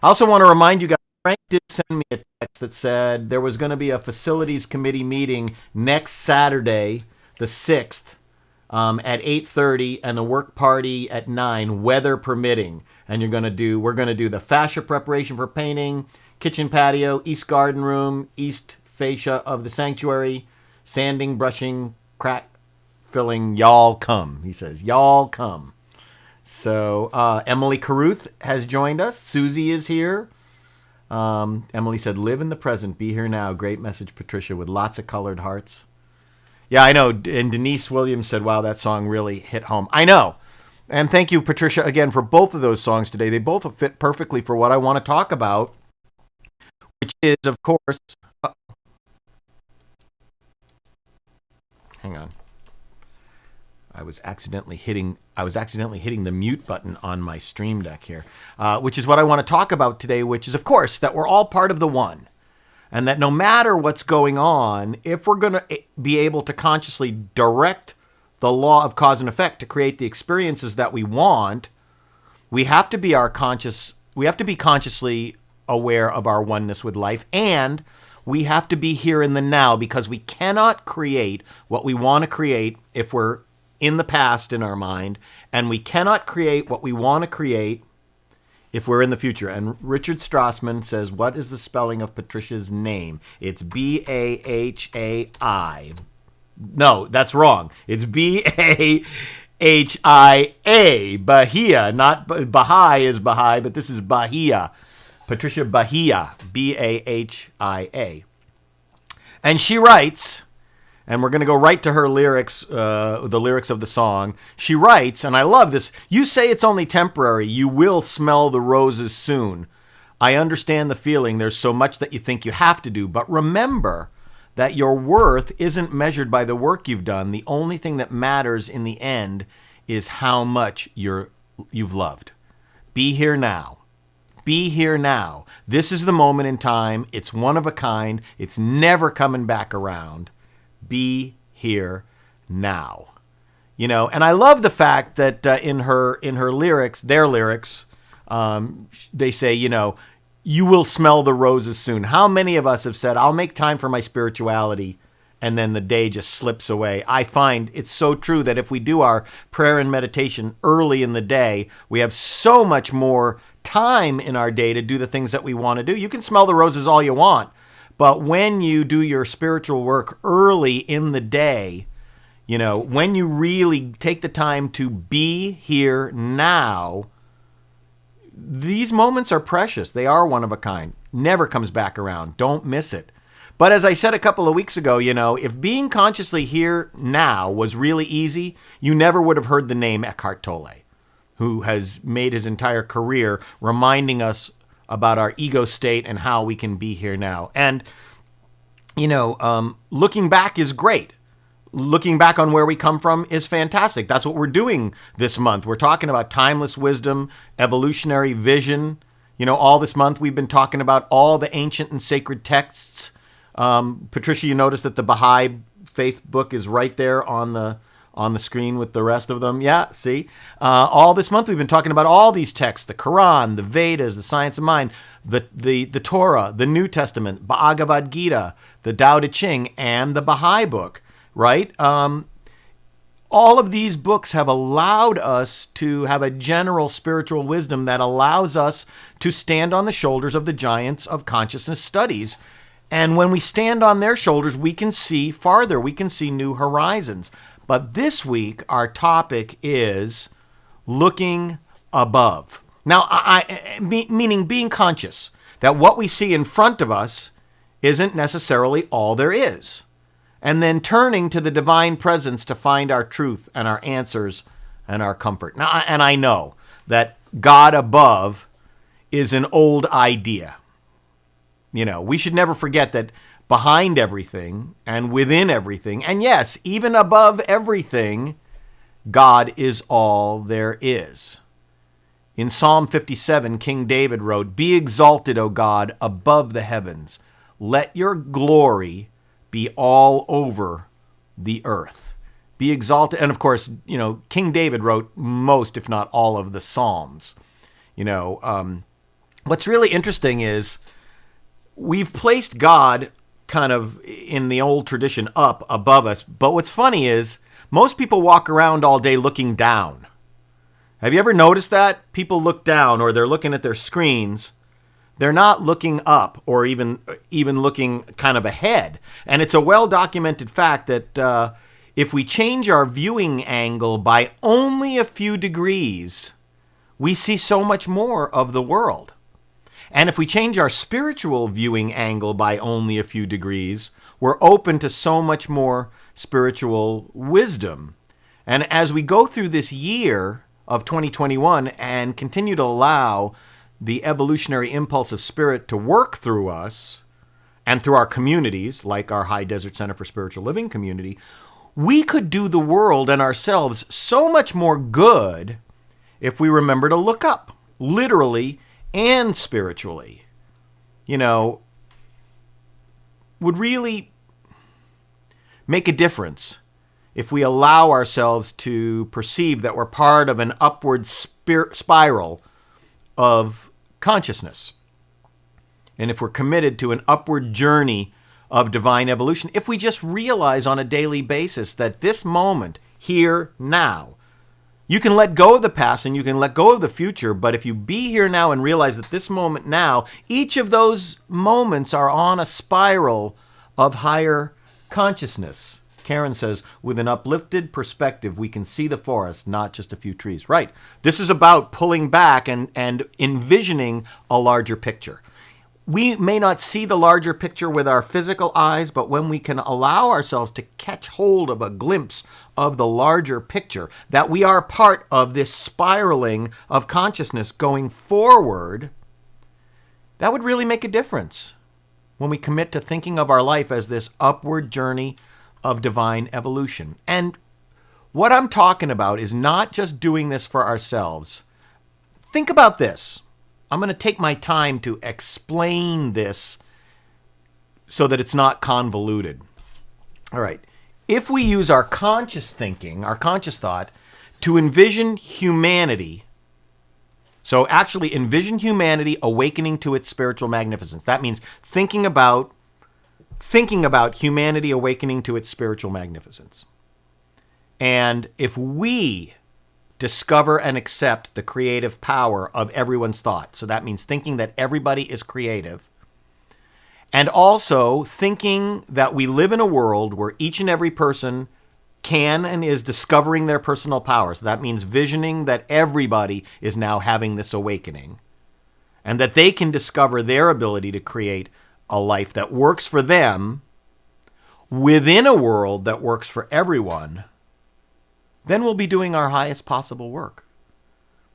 I also want to remind you guys, Frank did send me a text that said there was going to be a facilities committee meeting next Saturday, the 6th, at 8:30 and a work party at 9, weather permitting. And we're going to do the fascia preparation for painting, kitchen patio, east garden room, east fascia of the sanctuary, sanding, brushing, crack filling. Y'all come, he says. Y'all come. So Emily Caruth has joined us. Susie is here. Emily said, live in the present, be here now. Great message, Patricia, with lots of colored hearts. Yeah, I know. And Denise Williams said, wow, that song really hit home. I know. And thank you, Patricia, again, for both of those songs today. They both fit perfectly for what I want to talk about, which is, of course... Hang on. I was accidentally hitting the mute button on my Stream Deck here, which is what I want to talk about today, which is, of course, that we're all part of the one. And that no matter what's going on, if we're going to be able to consciously direct the law of cause and effect to create the experiences that we want, we have to be consciously aware of our oneness with life, and we have to be here in the now, because we cannot create what we want to create if we're in the past in our mind, and we cannot create what we want to create if we're in the future. And Richard Strassman says, what is the spelling of Patricia's name? It's B-A-H-A-I. No, that's wrong. It's B-A-H-I-A. Bahia, not Baha'i is Baha'i, but this is Bahia. Patricia Bahia, B-A-H-I-A. And she writes, and we're going to go right to her lyrics, the lyrics of the song. She writes, and I love this, you say it's only temporary. You will smell the roses soon. I understand the feeling. There's so much that you think you have to do. But remember that your worth isn't measured by the work you've done. The only thing that matters in the end is how much you've loved. Be here now. Be here now. This is the moment in time. It's one of a kind. It's never coming back around. Be here now. You know, and I love the fact that in her lyrics, their lyrics, they say, you know, you will smell the roses soon. How many of us have said, I'll make time for my spirituality, and then the day just slips away? I find it's so true that if we do our prayer and meditation early in the day, we have so much more time in our day to do the things that we want to do. You can smell the roses all you want, but when you do your spiritual work early in the day, you know, when you really take the time to be here now, these moments are precious. They are one of a kind. Never comes back around. Don't miss it. But as I said a couple of weeks ago, you know, if being consciously here now was really easy, you never would have heard the name Eckhart Tolle, who has made his entire career reminding us about our ego state and how we can be here now. And, you know, looking back is great. Looking back on where we come from is fantastic. That's what we're doing this month. We're talking about timeless wisdom, evolutionary vision. You know, all this month we've been talking about all the ancient and sacred texts. Patricia, you noticed that the Baha'i faith book is right there on the screen with the rest of them. Yeah, see? All this month we've been talking about all these texts, the Quran, the Vedas, the Science of Mind, the Torah, the New Testament, Bhagavad Gita, the Tao Te Ching, and the Baha'i book. Right? All of these books have allowed us to have a general spiritual wisdom that allows us to stand on the shoulders of the giants of consciousness studies. And when we stand on their shoulders, we can see farther. We can see new horizons. But this week, our topic is looking above. Now, meaning being conscious that what we see in front of us isn't necessarily all there is. And then turning to the divine presence to find our truth and our answers and our comfort. Now, and I know that God above is an old idea. You know, we should never forget that behind everything and within everything, and yes, even above everything, God is all there is. In Psalm 57, King David wrote, "Be exalted, O God, above the heavens. Let your glory be all over the earth." Be exalted. And of course, you know, King David wrote most, if not all, of the Psalms. You know, what's really interesting is we've placed God kind of in the old tradition up above us. But what's funny is most people walk around all day looking down. Have you ever noticed that? People look down or they're looking at their screens. They're not looking up or even looking kind of ahead. And it's a well-documented fact that if we change our viewing angle by only a few degrees, we see so much more of the world. And if we change our spiritual viewing angle by only a few degrees, we're open to so much more spiritual wisdom. And as we go through this year of 2021 and continue to allow the evolutionary impulse of spirit to work through us and through our communities, like our High Desert Center for Spiritual Living community, we could do the world and ourselves so much more good if we remember to look up, literally and spiritually. You know, would really make a difference if we allow ourselves to perceive that we're part of an upward spiral of consciousness. And if we're committed to an upward journey of divine evolution, if we just realize on a daily basis that this moment, here, now, you can let go of the past and you can let go of the future, but if you be here now and realize that this moment now, each of those moments are on a spiral of higher consciousness. Karen says, with an uplifted perspective, we can see the forest, not just a few trees. Right. This is about pulling back and envisioning a larger picture. We may not see the larger picture with our physical eyes, but when we can allow ourselves to catch hold of a glimpse of the larger picture, that we are part of this spiraling of consciousness going forward, that would really make a difference when we commit to thinking of our life as this upward journey of divine evolution. And what I'm talking about is not just doing this for ourselves. Think about this. I'm going to take my time to explain this so that it's not convoluted. All right. If we use our conscious thinking, our conscious thought, to envision humanity, so actually envision humanity awakening to its spiritual magnificence. That means thinking about humanity awakening to its spiritual magnificence. And if we discover and accept the creative power of everyone's thought, so that means thinking that everybody is creative, and also thinking that we live in a world where each and every person can and is discovering their personal power. So that means visioning that everybody is now having this awakening, and that they can discover their ability to create a life that works for them within a world that works for everyone, then we'll be doing our highest possible work.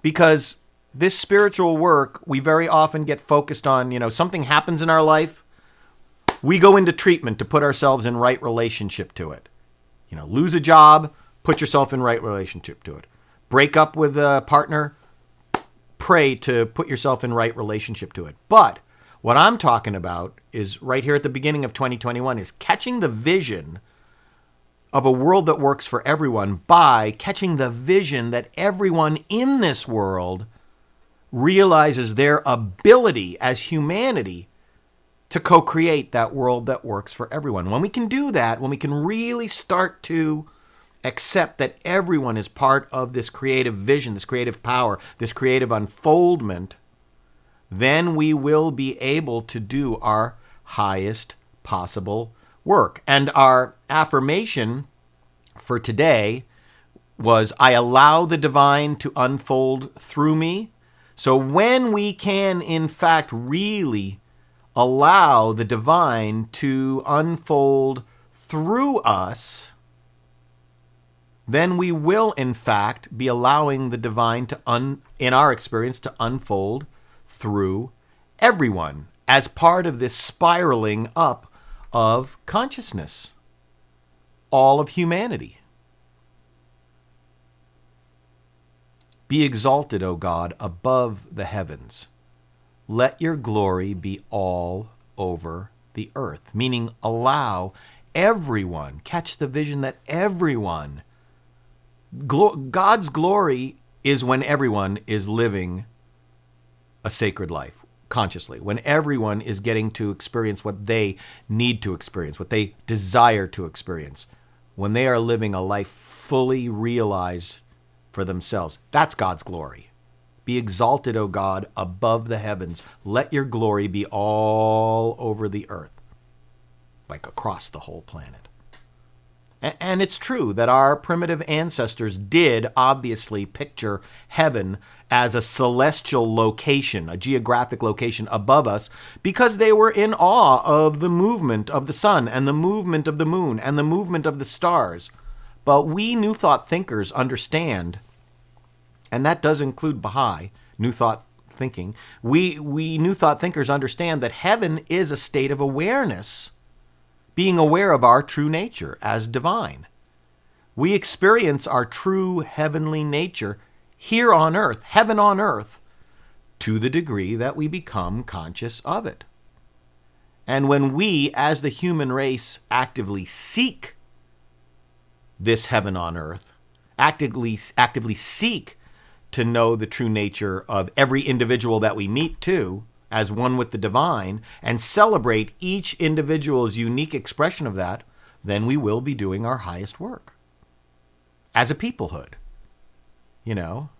Because this spiritual work, we very often get focused on, something happens in our life, we go into treatment to put ourselves in right relationship to it. Lose a job, put yourself in right relationship to it. Break up with a partner, pray to put yourself in right relationship to it. But what I'm talking about is right here at the beginning of 2021 is catching the vision of a world that works for everyone by catching the vision that everyone in this world realizes their ability as humanity to co-create that world that works for everyone. When we can do that, when we can really start to accept that everyone is part of this creative vision, this creative power, this creative unfoldment, then we will be able to do our highest possible work. And our affirmation for today was, I allow the divine to unfold through me So when we can, in fact, really allow the divine to unfold through us, then we will, in fact, be allowing the divine to, in our experience, to unfold through everyone as part of this spiraling up of consciousness, all of humanity. Be exalted, O God, above the heavens. Let your glory be all over the earth, meaning allow everyone, catch the vision that everyone, God's glory is when everyone is living a sacred life consciously, when everyone is getting to experience what they need to experience, what they desire to experience, when they are living a life fully realized for themselves. That's God's glory. Be exalted, O God, above the heavens. Let your glory be all over the earth, like across the whole planet. And it's true that our primitive ancestors did obviously picture heaven as a celestial location, a geographic location above us, because they were in awe of the movement of the sun and the movement of the moon and the movement of the stars. But we New Thought thinkers understand, and that does include Baha'i New Thought thinking, we New Thought thinkers understand that heaven is a state of awareness, being aware of our true nature as divine. We experience our true heavenly nature here on earth, heaven on earth, to the degree that we become conscious of it. And when we, as the human race, actively seek this heaven on earth, actively seek to know the true nature of every individual that we meet too, as one with the divine, and celebrate each individual's unique expression of that, then we will be doing our highest work as a peoplehood. You know,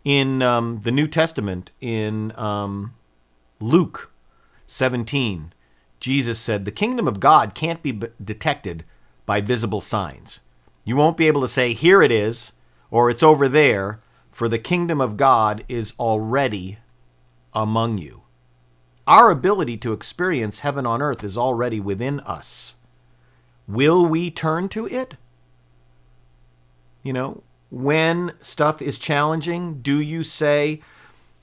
in the New Testament, in Luke 17, Jesus said, the kingdom of God can't be detected by visible signs. You won't be able to say, here it is, or it's over there, for the kingdom of God is already among you. Our ability to experience heaven on earth is already within us. Will we turn to it? You know, when stuff is challenging, do you say,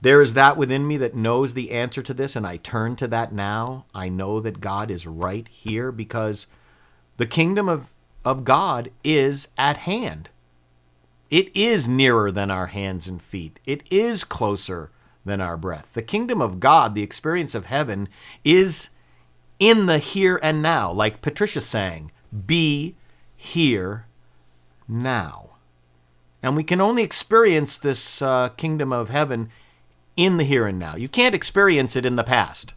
there is that within me that knows the answer to this, and I turn to that now? I know that God is right here, because the kingdom of God is at hand. It is nearer than our hands and feet. It is closer than our breath. The kingdom of God, the experience of heaven, is in the here and now. Like Patricia sang, be here now. And we can only experience this kingdom of heaven in the here and now. You can't experience it in the past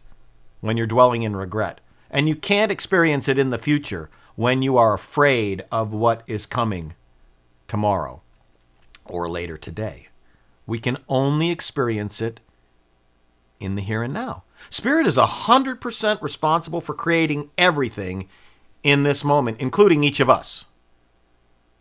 when you're dwelling in regret. And you can't experience it in the future when you are afraid of what is coming tomorrow or later today. We can only experience it in the here and now. Spirit is 100% responsible for creating everything in this moment, including each of us.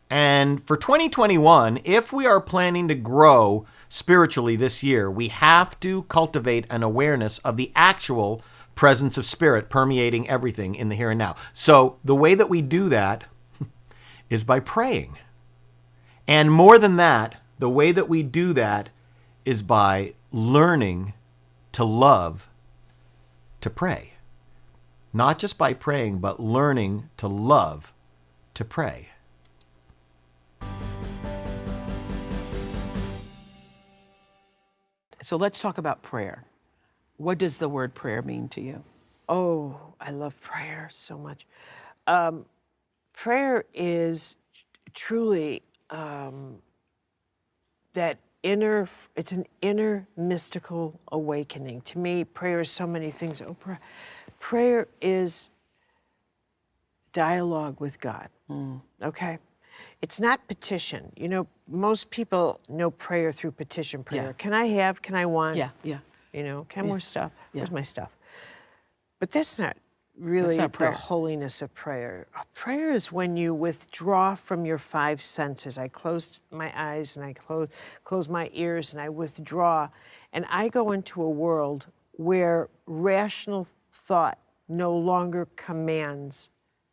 And for 2021, if we are planning to grow spiritually this year, we have to cultivate an awareness of the actual presence of Spirit permeating everything in the here and now. So the way that we do that is by praying. And more than that, the way that we do that is by learning to love to pray. Not just by praying, but learning to love to pray. So let's talk about prayer. What does the word prayer mean to you? Oh, I love prayer so much. Prayer is truly that inner, it's an inner mystical awakening. To me, prayer is so many things. Prayer is dialogue with God, okay? It's not petition. You know, most people know prayer through petition prayer. Yeah. Can I have, can I want? Yeah. You know, can I have more stuff? Yeah. Where's my stuff? But that's not really not the prayer. holiness of prayer. Prayer is when you withdraw from your five senses. I close my eyes and I close my ears and I withdraw. And I go into a world where rational thought no longer commands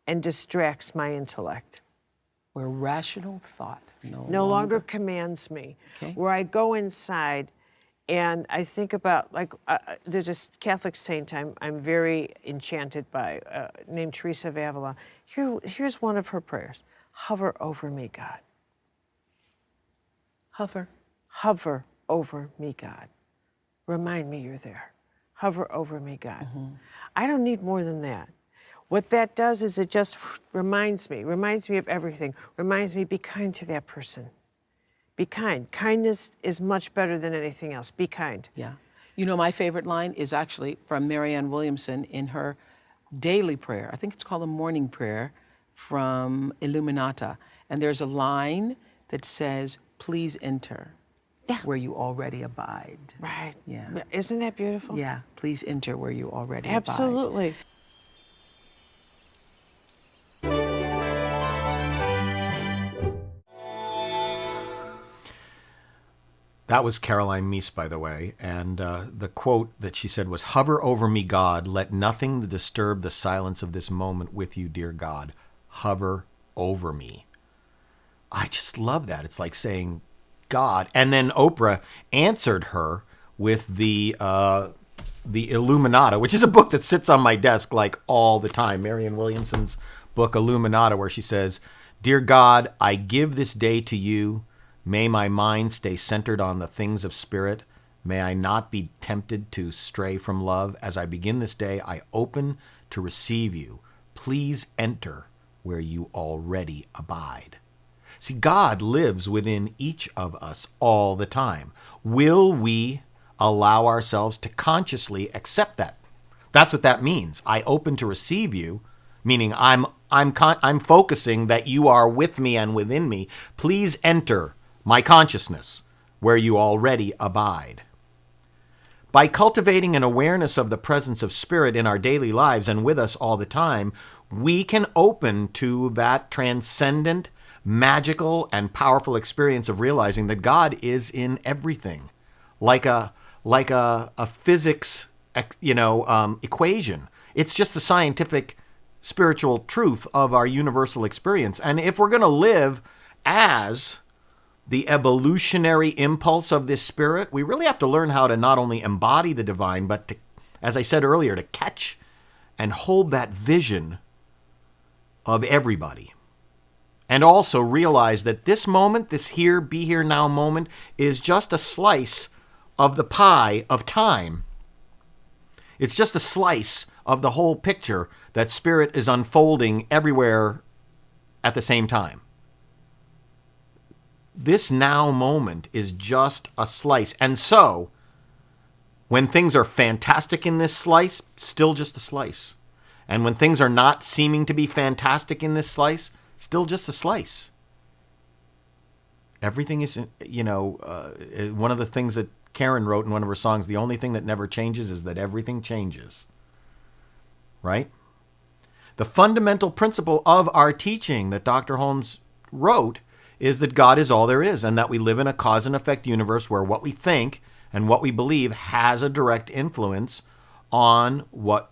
and distracts my intellect. Where rational thought No longer commands me. Okay. Where I go inside and I think about, like, there's a Catholic saint I'm very enchanted by, named Teresa of Avila. Here's one of her prayers. Hover over me, God. Hover. Hover over me, God. Remind me you're there. Hover over me, God. I don't need more than that. What that does is it just reminds me of everything, reminds me, be kind to that person. Be kind. Kindness is much better than anything else. Be kind. Yeah. You know, my favorite line is actually from Marianne Williamson in her daily prayer. I think it's called a morning prayer from Illuminata. And there's a line that says, please enter where you already abide. Right. Yeah. Isn't that beautiful? Yeah. Please enter where you already abide. Absolutely. That was Caroline Meese, by the way, and the quote that she said was, "Hover over me, God. Let nothing disturb the silence of this moment with you, dear God. Hover over me." I just love that. It's like saying God. And then Oprah answered her with the Illuminata, which is a book that sits on my desk like all the time. Marianne Williamson's book, Illuminata, where she says, "Dear God, I give this day to you. May my mind stay centered on the things of spirit. May I not be tempted to stray from love. As I begin this day, I open to receive you. Please enter where you already abide." See, God lives within each of us all the time. Will we allow ourselves to consciously accept that? That's what that means. I open to receive you, meaning I'm focusing that you are with me and within me. Please enter my consciousness, where you already abide. By cultivating an awareness of the presence of spirit in our daily lives and with us all the time, we can open to that transcendent, magical, and powerful experience of realizing that God is in everything, like a physics, equation. It's just the scientific, spiritual truth of our universal experience. And if we're going to live as the evolutionary impulse of this spirit, we really have to learn how to not only embody the divine, but to, as I said earlier, to catch and hold that vision of everybody. And also realize that this moment, this here, be here now moment, is just a slice of the pie of time. It's just a slice of the whole picture that spirit is unfolding everywhere at the same time. This now moment is just a slice. And so, when things are fantastic in this slice, still just a slice. And when things are not seeming to be fantastic in this slice, still just a slice. Everything is, one of the things that Karen wrote in one of her songs, the only thing that never changes is that everything changes. Right? The fundamental principle of our teaching that Dr. Holmes wrote is that God is all there is, and that we live in a cause and effect universe where what we think and what we believe has a direct influence on what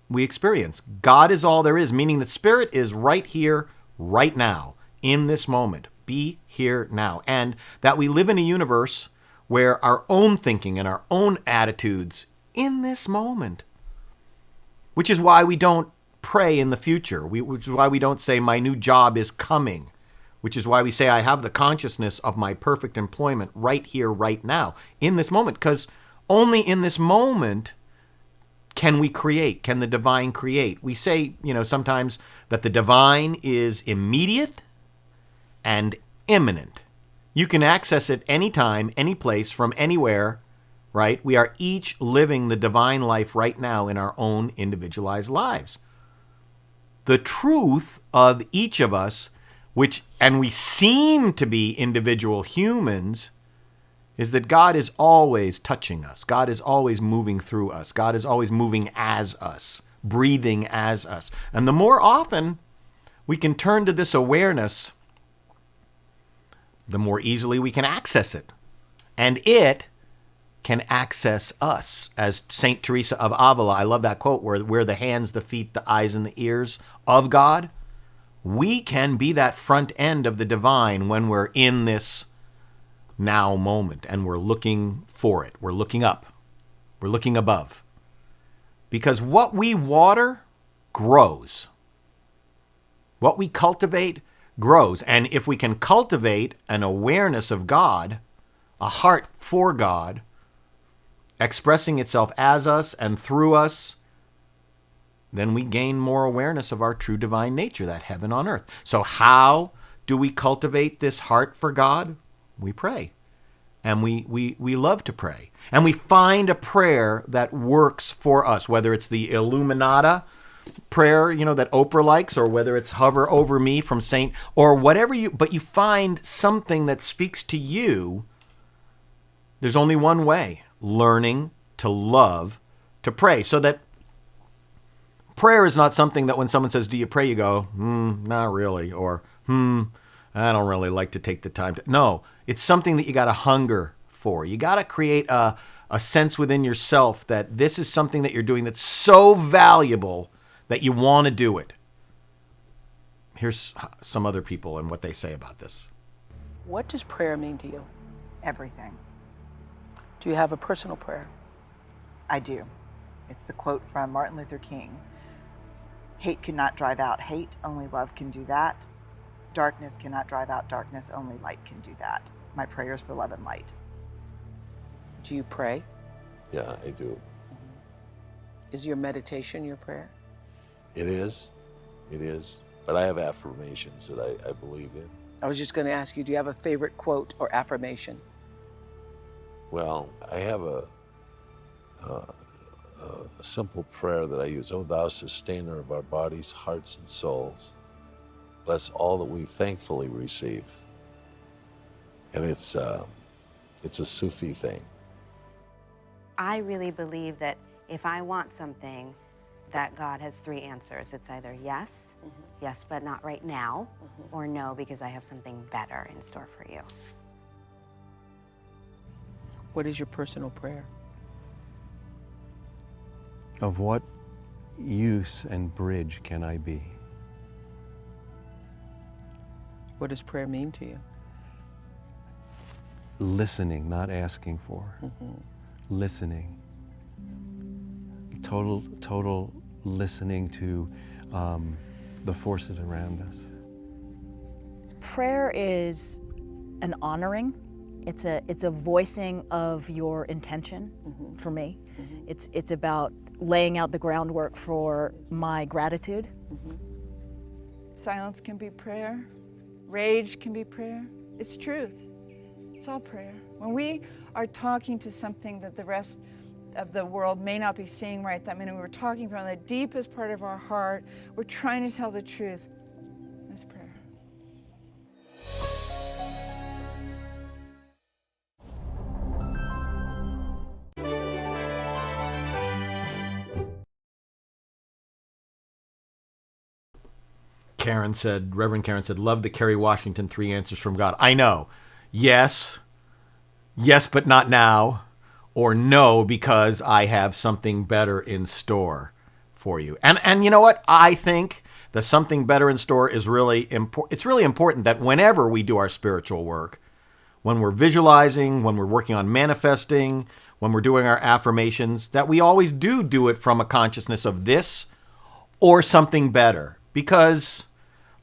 we experience. God is all there is, meaning that spirit is right here, right now, in this moment. Be here now. And that we live in a universe where our own thinking and our own attitudes in this moment, which is why we don't pray in the future, which is why we don't say, my new job is coming, which is why we say, I have the consciousness of my perfect employment right here, right now, in this moment, because only in this moment can we create, can the divine create. We say, sometimes that the divine is immediate and imminent. You can access it anytime, any place, from anywhere, right? We are each living the divine life right now in our own individualized lives. The truth of each of us, and we seem to be individual humans, is that God is always touching us. God is always moving through us. God is always moving as us, breathing as us. And the more often we can turn to this awareness, the more easily we can access it. And it can access us. As St. Teresa of Avila, I love that quote, where we're the hands, the feet, the eyes, and the ears of God. We can be that front end of the divine when we're in this now moment and we're looking for it. We're looking up. We're looking above. Because what we water grows. What we cultivate grows. And if we can cultivate an awareness of God, a heart for God, expressing itself as us and through us, then we gain more awareness of our true divine nature, that heaven on earth. So how do we cultivate this heart for God? We pray. And we love to pray. And we find a prayer that works for us, whether it's the Illuminata prayer, that Oprah likes, or whether it's Hover Over Me from Saint, or whatever but you find something that speaks to you. There's only one way: learning to love to pray. So that prayer is not something that when someone says, do you pray? You go, not really. Or, I don't really like to take the time to. No, it's something that you got to hunger for. You got to create a sense within yourself that this is something that you're doing that's so valuable that you want to do it. Here's some other people and what they say about this. What does prayer mean to you? Everything. Do you have a personal prayer? I do. It's the quote from Martin Luther King. Hate cannot drive out hate, only love can do that. Darkness cannot drive out darkness, only light can do that. My prayers for love and light. Do you pray? Yeah, I do. Is your meditation your prayer? It is. But I have affirmations that I believe in. I was just going to ask you, do you have a favorite quote or affirmation? Well, I have a simple prayer that I use. Oh, thou sustainer of our bodies, hearts, and souls, bless all that we thankfully receive. And it's a Sufi thing. I really believe that if I want something, that God has three answers. It's either yes, yes, but not right now, or no, because I have something better in store for you. What is your personal prayer? Of what use and bridge can I be? What does prayer mean to you? Listening, not asking for. Listening. Total listening to the forces around us. Prayer is an honoring. It's a voicing of your intention for me. It's about laying out the groundwork for my gratitude. Silence can be prayer. Rage can be prayer. It's truth. It's all prayer. When we are talking to something that the rest of the world may not be seeing right that minute, we're talking from the deepest part of our heart, we're trying to tell the truth. That's prayer. Reverend Karen said, love the Kerry Washington 3 answers from God. I know. Yes, but not now. Or no, because I have something better in store for you. And you know what? I think the something better in store is really important. It's really important that whenever we do our spiritual work, when we're visualizing, when we're working on manifesting, when we're doing our affirmations, that we always do it from a consciousness of this or something better. Because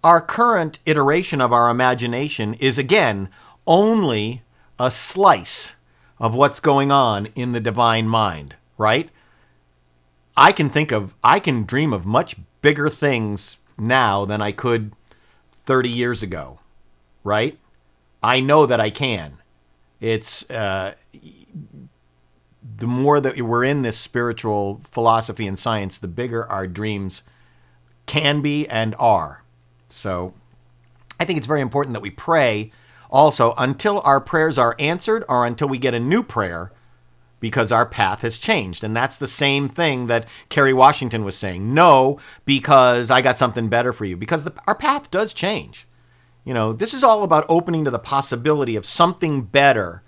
our current iteration of our imagination is, again, only a slice of what's going on in the divine mind, right? I can dream of much bigger things now than I could 30 years ago, right? I know that I can. It's the more that we're in this spiritual philosophy and science, the bigger our dreams can be and are. So I think it's very important that we pray also until our prayers are answered or until we get a new prayer because our path has changed. And that's the same thing that Kerry Washington was saying. No, because I got something better for you. Because our path does change. You know, this is all about opening to the possibility of something better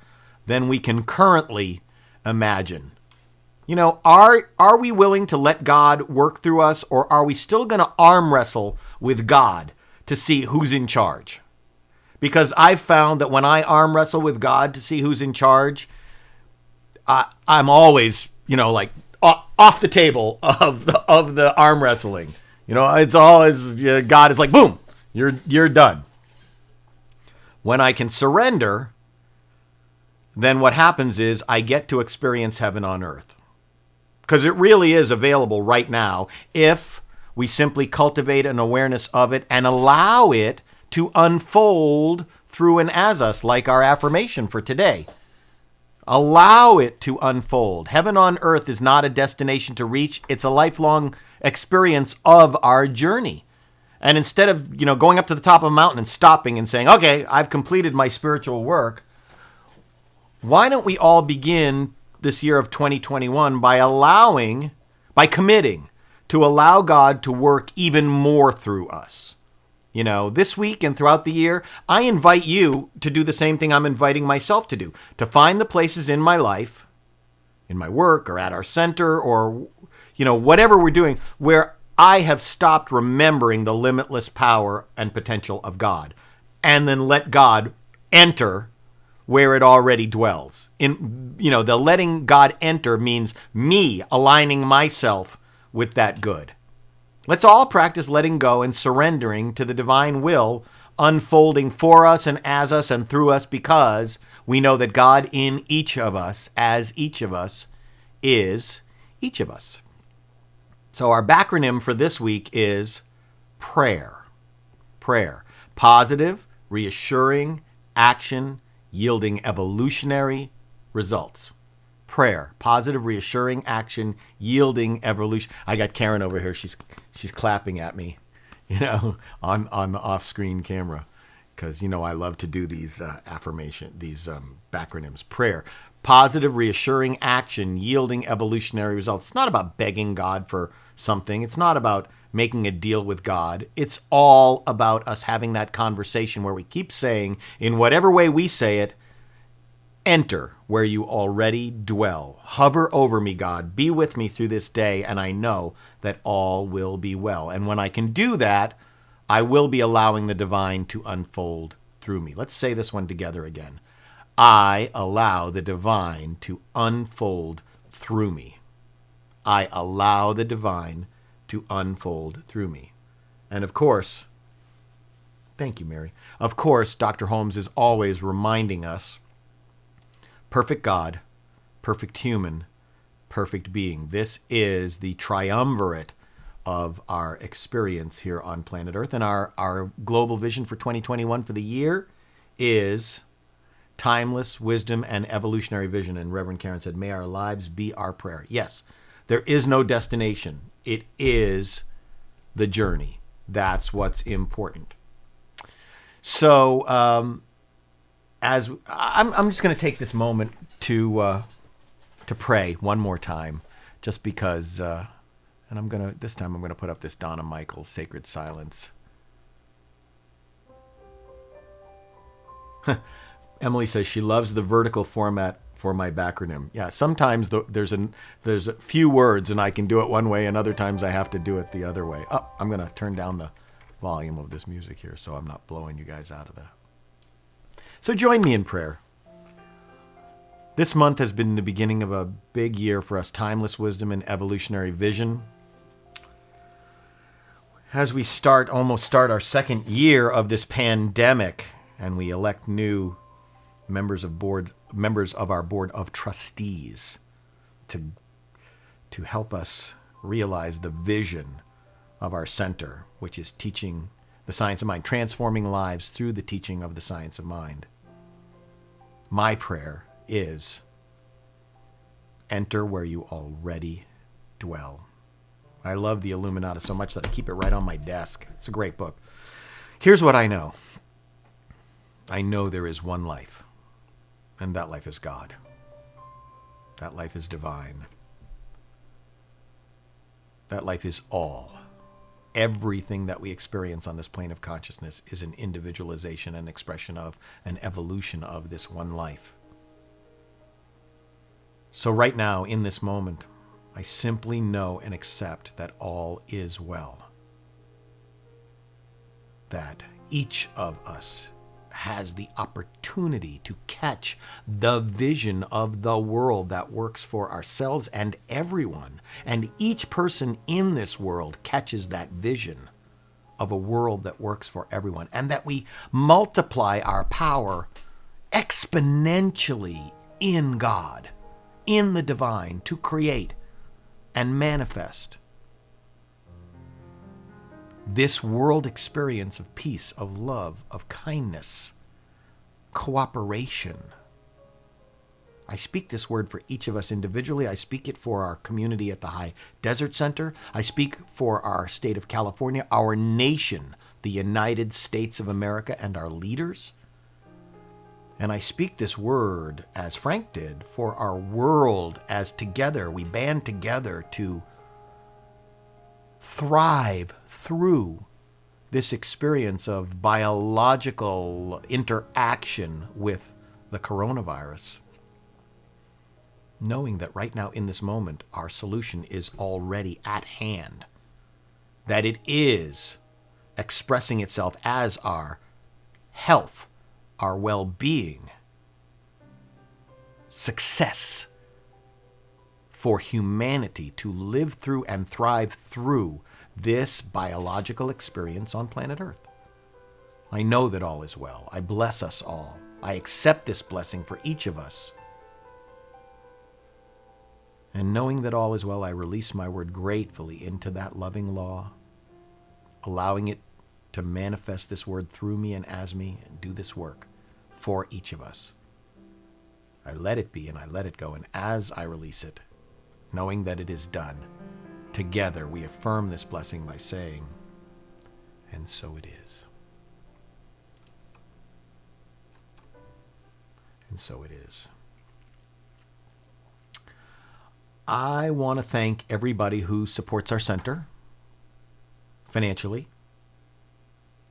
than we can currently imagine. You know, are we willing to let God work through us, or are we still going to arm wrestle with God to see who's in charge? Because I've found that when I arm wrestle with God to see who's in charge, I'm always, you know, like off the table of the arm wrestling. You know, it's always God is like, boom, you're done. When I can surrender, then what happens is I get to experience heaven on earth. Because it really is available right now if we simply cultivate an awareness of it and allow it to unfold through and as us, like our affirmation for today. Allow it to unfold. Heaven on earth is not a destination to reach. It's a lifelong experience of our journey. And instead of, you know, going up to the top of a mountain and stopping and saying, okay, I've completed my spiritual work, why don't we all begin this year of 2021 by committing to allow God to work even more through us? You know, this week and throughout the year, I invite you to do the same thing I'm inviting myself to do, to find the places in my life, in my work or at our center or, you know, whatever we're doing, where I have stopped remembering the limitless power and potential of God, and then let God enter where it already dwells. In, you know, the letting God enter means me aligning myself with that good. Let's all practice letting go and surrendering to the divine will unfolding for us and as us and through us, because we know that God in each of us, as each of us, is each of us. So our backronym for this week is prayer. Prayer. Positive, reassuring, action, yielding evolutionary results. Prayer. Positive, reassuring, action, yielding evolution. I got Karen over here. She's clapping at me, you know, on the off-screen camera, because, you know, I love to do these backronyms. Prayer. Positive, reassuring, action, yielding evolutionary results. It's not about begging God for something. It's not about making a deal with God. It's all about us having that conversation where we keep saying, in whatever way we say it, enter where you already dwell. Hover over me, God. Be with me through this day, and I know that all will be well. And when I can do that, I will be allowing the divine to unfold through me. Let's say this one together again. I allow the divine to unfold through me. I allow the divine to unfold through me. And of course, thank you, Mary. Of course, Dr. Holmes is always reminding us, perfect God, perfect human, perfect being. This is the triumvirate of our experience here on planet Earth. And our global vision for 2021 for the year is timeless wisdom and evolutionary vision. And Reverend Karen said, may our lives be our prayer. Yes, there is no destination. It is the journey. That's what's important. So as I'm just going to take this moment to pray one more time, just because, and this time I'm going to put up this Donna Michael Sacred Silence. Emily says she loves the vertical format for my backronym. Yeah, sometimes there's a few words and I can do it one way, and other times I have to do it the other way. Oh, I'm going to turn down the volume of this music here so I'm not blowing you guys out of the... So join me in prayer. This month has been the beginning of a big year for us, timeless wisdom and evolutionary vision. As we almost start our second year of this pandemic, and we elect new members of our board of trustees to help us realize the vision of our center, which is teaching the science of mind, transforming lives through the teaching of the science of mind. My prayer is, enter where you already dwell. I love the Illuminata so much that I keep it right on my desk. It's a great book. Here's what I know. I know there is one life, and that life is God. That life is divine. That life is all. Everything that we experience on this plane of consciousness is an individualization and expression of an evolution of this one life. So right now, in this moment, I simply know and accept that all is well. That each of us has the opportunity to catch the vision of the world that works for ourselves and everyone. And each person in this world catches that vision of a world that works for everyone. And that we multiply our power exponentially in God, in the divine, to create and manifest this world experience of peace, of love, of kindness, cooperation. I speak this word for each of us individually. I speak it for our community at the High Desert Center. I speak for our state of California, our nation, the United States of America, and our leaders. And I speak this word, as Frank did, for our world, as together we band together to thrive through this experience of biological interaction with the coronavirus, knowing that right now in this moment our solution is already at hand, that it is expressing itself as our health, our well-being, success for humanity to live through and thrive through this biological experience on planet Earth. I know that all is well. I bless us all. I accept this blessing for each of us. And knowing that all is well, I release my word gratefully into that loving law, allowing it to manifest this word through me and as me and do this work for each of us. I let it be and I let it go. And as I release it, knowing that it is done, together we affirm this blessing by saying, and so it is. And so it is. I want to thank everybody who supports our center financially.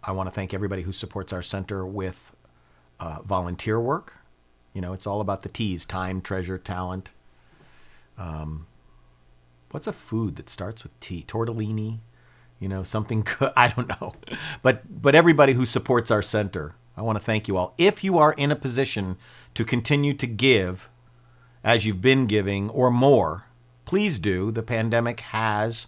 I want to thank everybody who supports our center with volunteer work. You know, it's all about the T's: time, treasure, talent. What's a food that starts with T? Tortellini? You know, something good. I don't know. But everybody who supports our center, I want to thank you all. If you are in a position to continue to give as you've been giving or more, please do. The pandemic has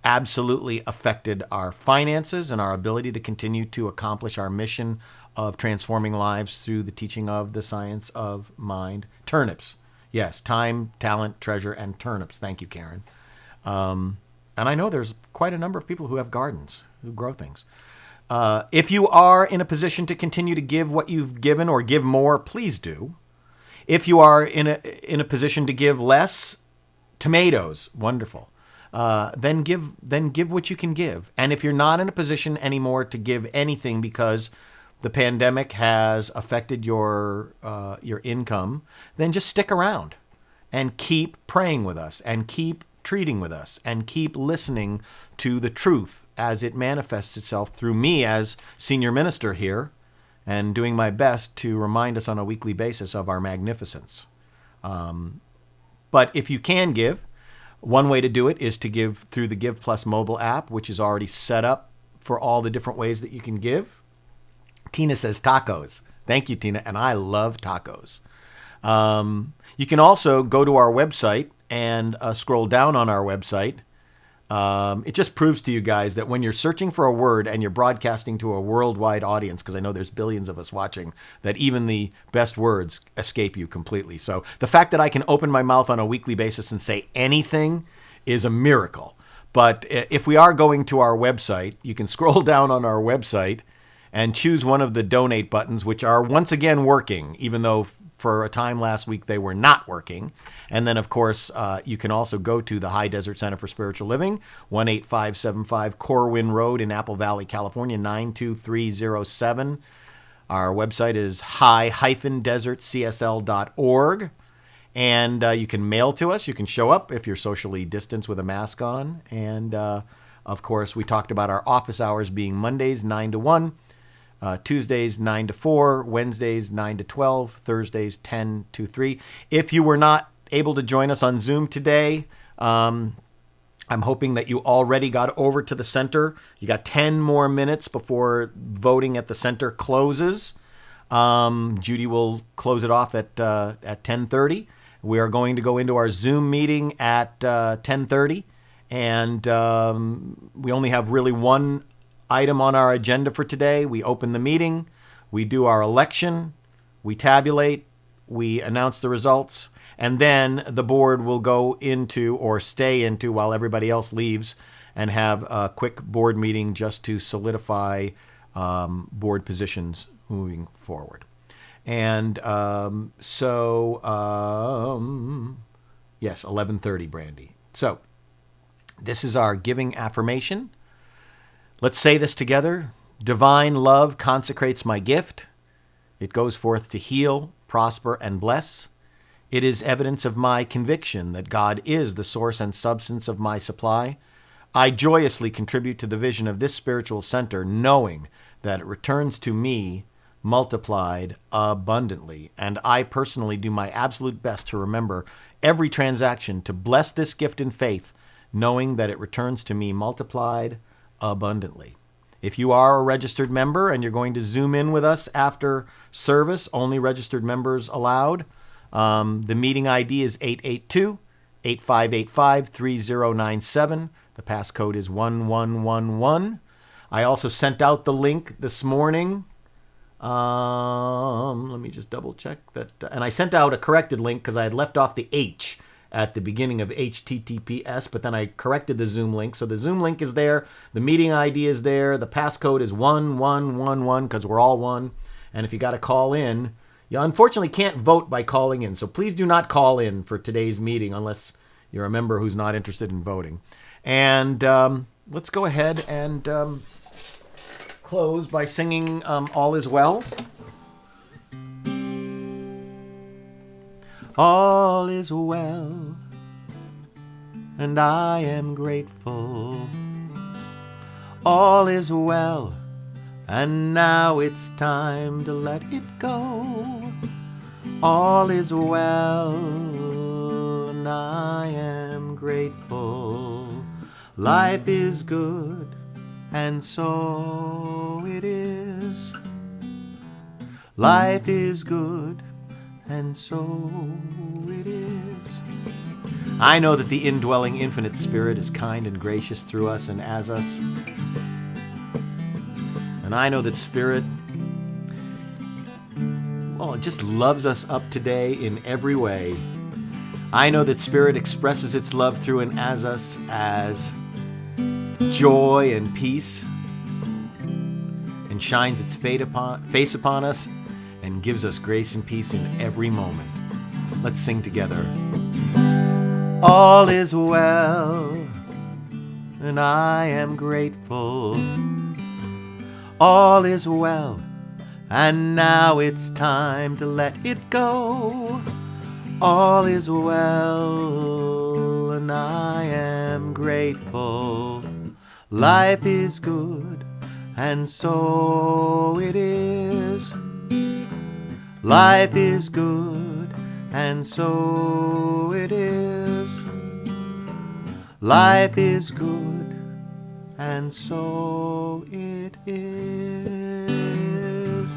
absolutely affected our finances and our ability to continue to accomplish our mission of transforming lives through the teaching of the science of mind. Turnips. Yes, time, talent, treasure, and turnips. Thank you, Karen. And I know there's quite a number of people who have gardens, who grow things. If you are in a position to continue to give what you've given or give more, please do. If you are in a position to give less, tomatoes, wonderful. Then give what you can give. And if you're not in a position anymore to give anything because the pandemic has affected your income, then just stick around and keep praying with us and keep treating with us and keep listening to the truth as it manifests itself through me as senior minister here and doing my best to remind us on a weekly basis of our magnificence. But if you can give, one way to do it is to give through the Give Plus mobile app, which is already set up for all the different ways that you can give. Tina says tacos. Thank you, Tina. And I love tacos. You can also go to our website and scroll down on our website. It just proves to you guys that when you're searching for a word and you're broadcasting to a worldwide audience, because I know there's billions of us watching, that even the best words escape you completely. So the fact that I can open my mouth on a weekly basis and say anything is a miracle. But if we are going to our website, you can scroll down on our website and choose one of the donate buttons, which are once again working, even though for a time last week they were not working. And then, of course, you can also go to the High Desert Center for Spiritual Living, 18575 Corwin Road in Apple Valley, California, 92307. Our website is high-desertcsl.org. And you can mail to us. You can show up if you're socially distanced with a mask on. And, of course, we talked about our office hours being Mondays, 9 to 1, Tuesdays, 9 to 4, Wednesdays, 9 to 12, Thursdays, 10 to 3. If you were not able to join us on Zoom today, I'm hoping that you already got over to the center. You got 10 more minutes before voting at the center closes. Judy will close it off at 10:30. We are going to go into our Zoom meeting at 10:30, and we only have really one item on our agenda for today. We open the meeting, we do our election, we tabulate, we announce the results, and then the board will go into or stay into while everybody else leaves and have a quick board meeting just to solidify board positions moving forward. And yes, 11:30, Brandy. So this is our giving affirmation. Let's say this together. Divine love consecrates my gift. It goes forth to heal, prosper, and bless. It is evidence of my conviction that God is the source and substance of my supply. I joyously contribute to the vision of this spiritual center, knowing that it returns to me multiplied abundantly. And I personally do my absolute best to remember every transaction to bless this gift in faith, knowing that it returns to me multiplied abundantly. If you are a registered member and you're going to Zoom in with us after service, only registered members allowed. The meeting ID is 882-8585-3097. The passcode is 1111. I also sent out the link this morning. Let me just double check that. And I sent out a corrected link because I had left off the H at the beginning of HTTPS, but then I corrected the Zoom link. So the Zoom link is there. The meeting ID is there. The passcode is 1111 because we're all one. And if you got to call in, you unfortunately can't vote by calling in. So please do not call in for today's meeting unless you're a member who's not interested in voting. And let's go ahead and close by singing All Is Well. All is well, and I am grateful. All is well, and now it's time to let it go. All is well, and I am grateful. Life is good, and so it is. Life is good, and so it is. I know that the indwelling infinite spirit is kind and gracious through us and as us. And I know that spirit, well, it just loves us up today in every way. I know that spirit expresses its love through and as us as joy and peace, and shines its face upon us and gives us grace and peace in every moment. Let's sing together. All is well, and I am grateful. All is well, and now it's time to let it go. All is well, and I am grateful. Life is good, and so it is. Life is good, and so it is. Life is good, and so it is.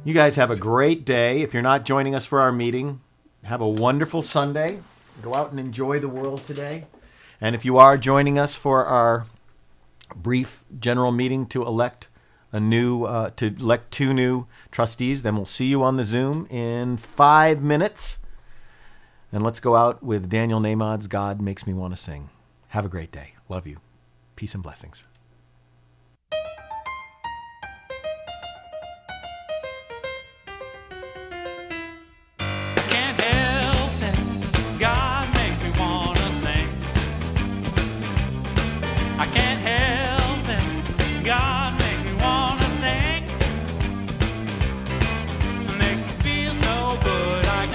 You guys have a great day. If you're not joining us for our meeting, have a wonderful Sunday. Go out and enjoy the world today. And if you are joining us for our brief general meeting to elect two new trustees, then we'll see you on the Zoom in 5 minutes. And let's go out with Daniel Nahmad's God Makes Me Want to Sing. Have a great day. Love you. Peace and blessings. Can't help it, God makes me wanna sing. I can't help it, God makes me wanna sing. Makes me feel so good, I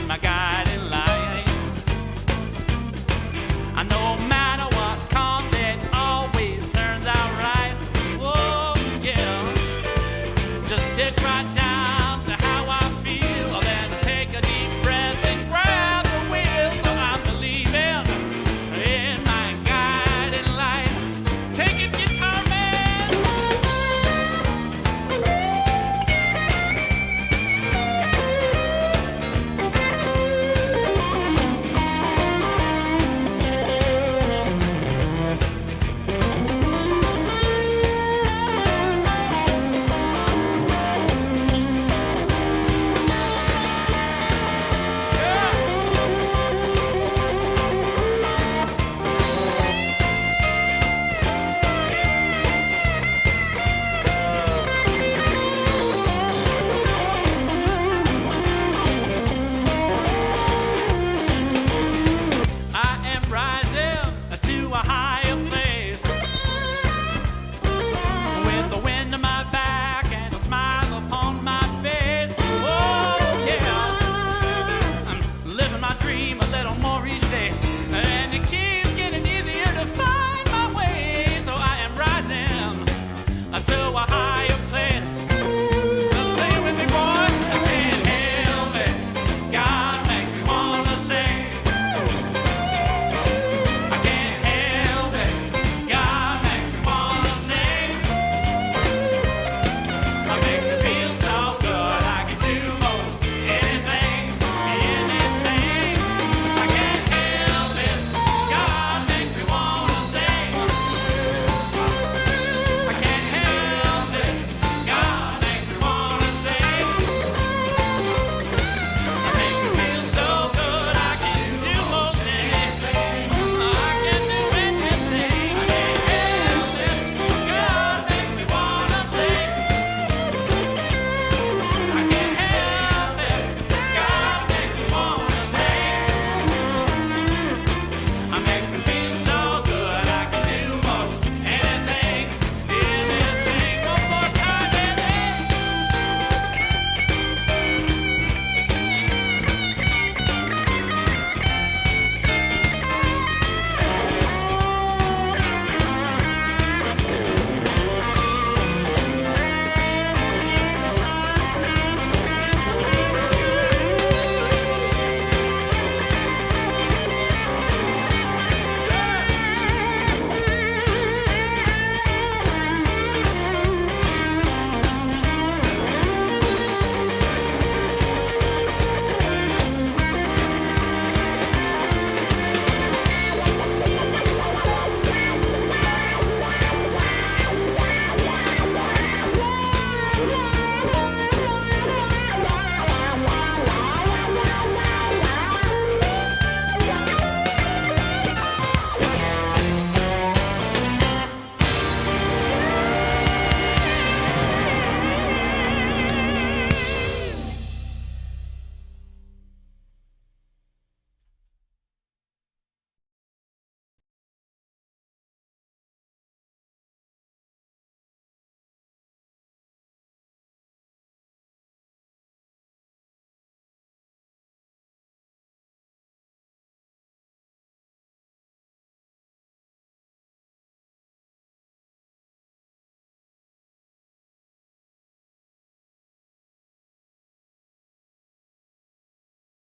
my guide.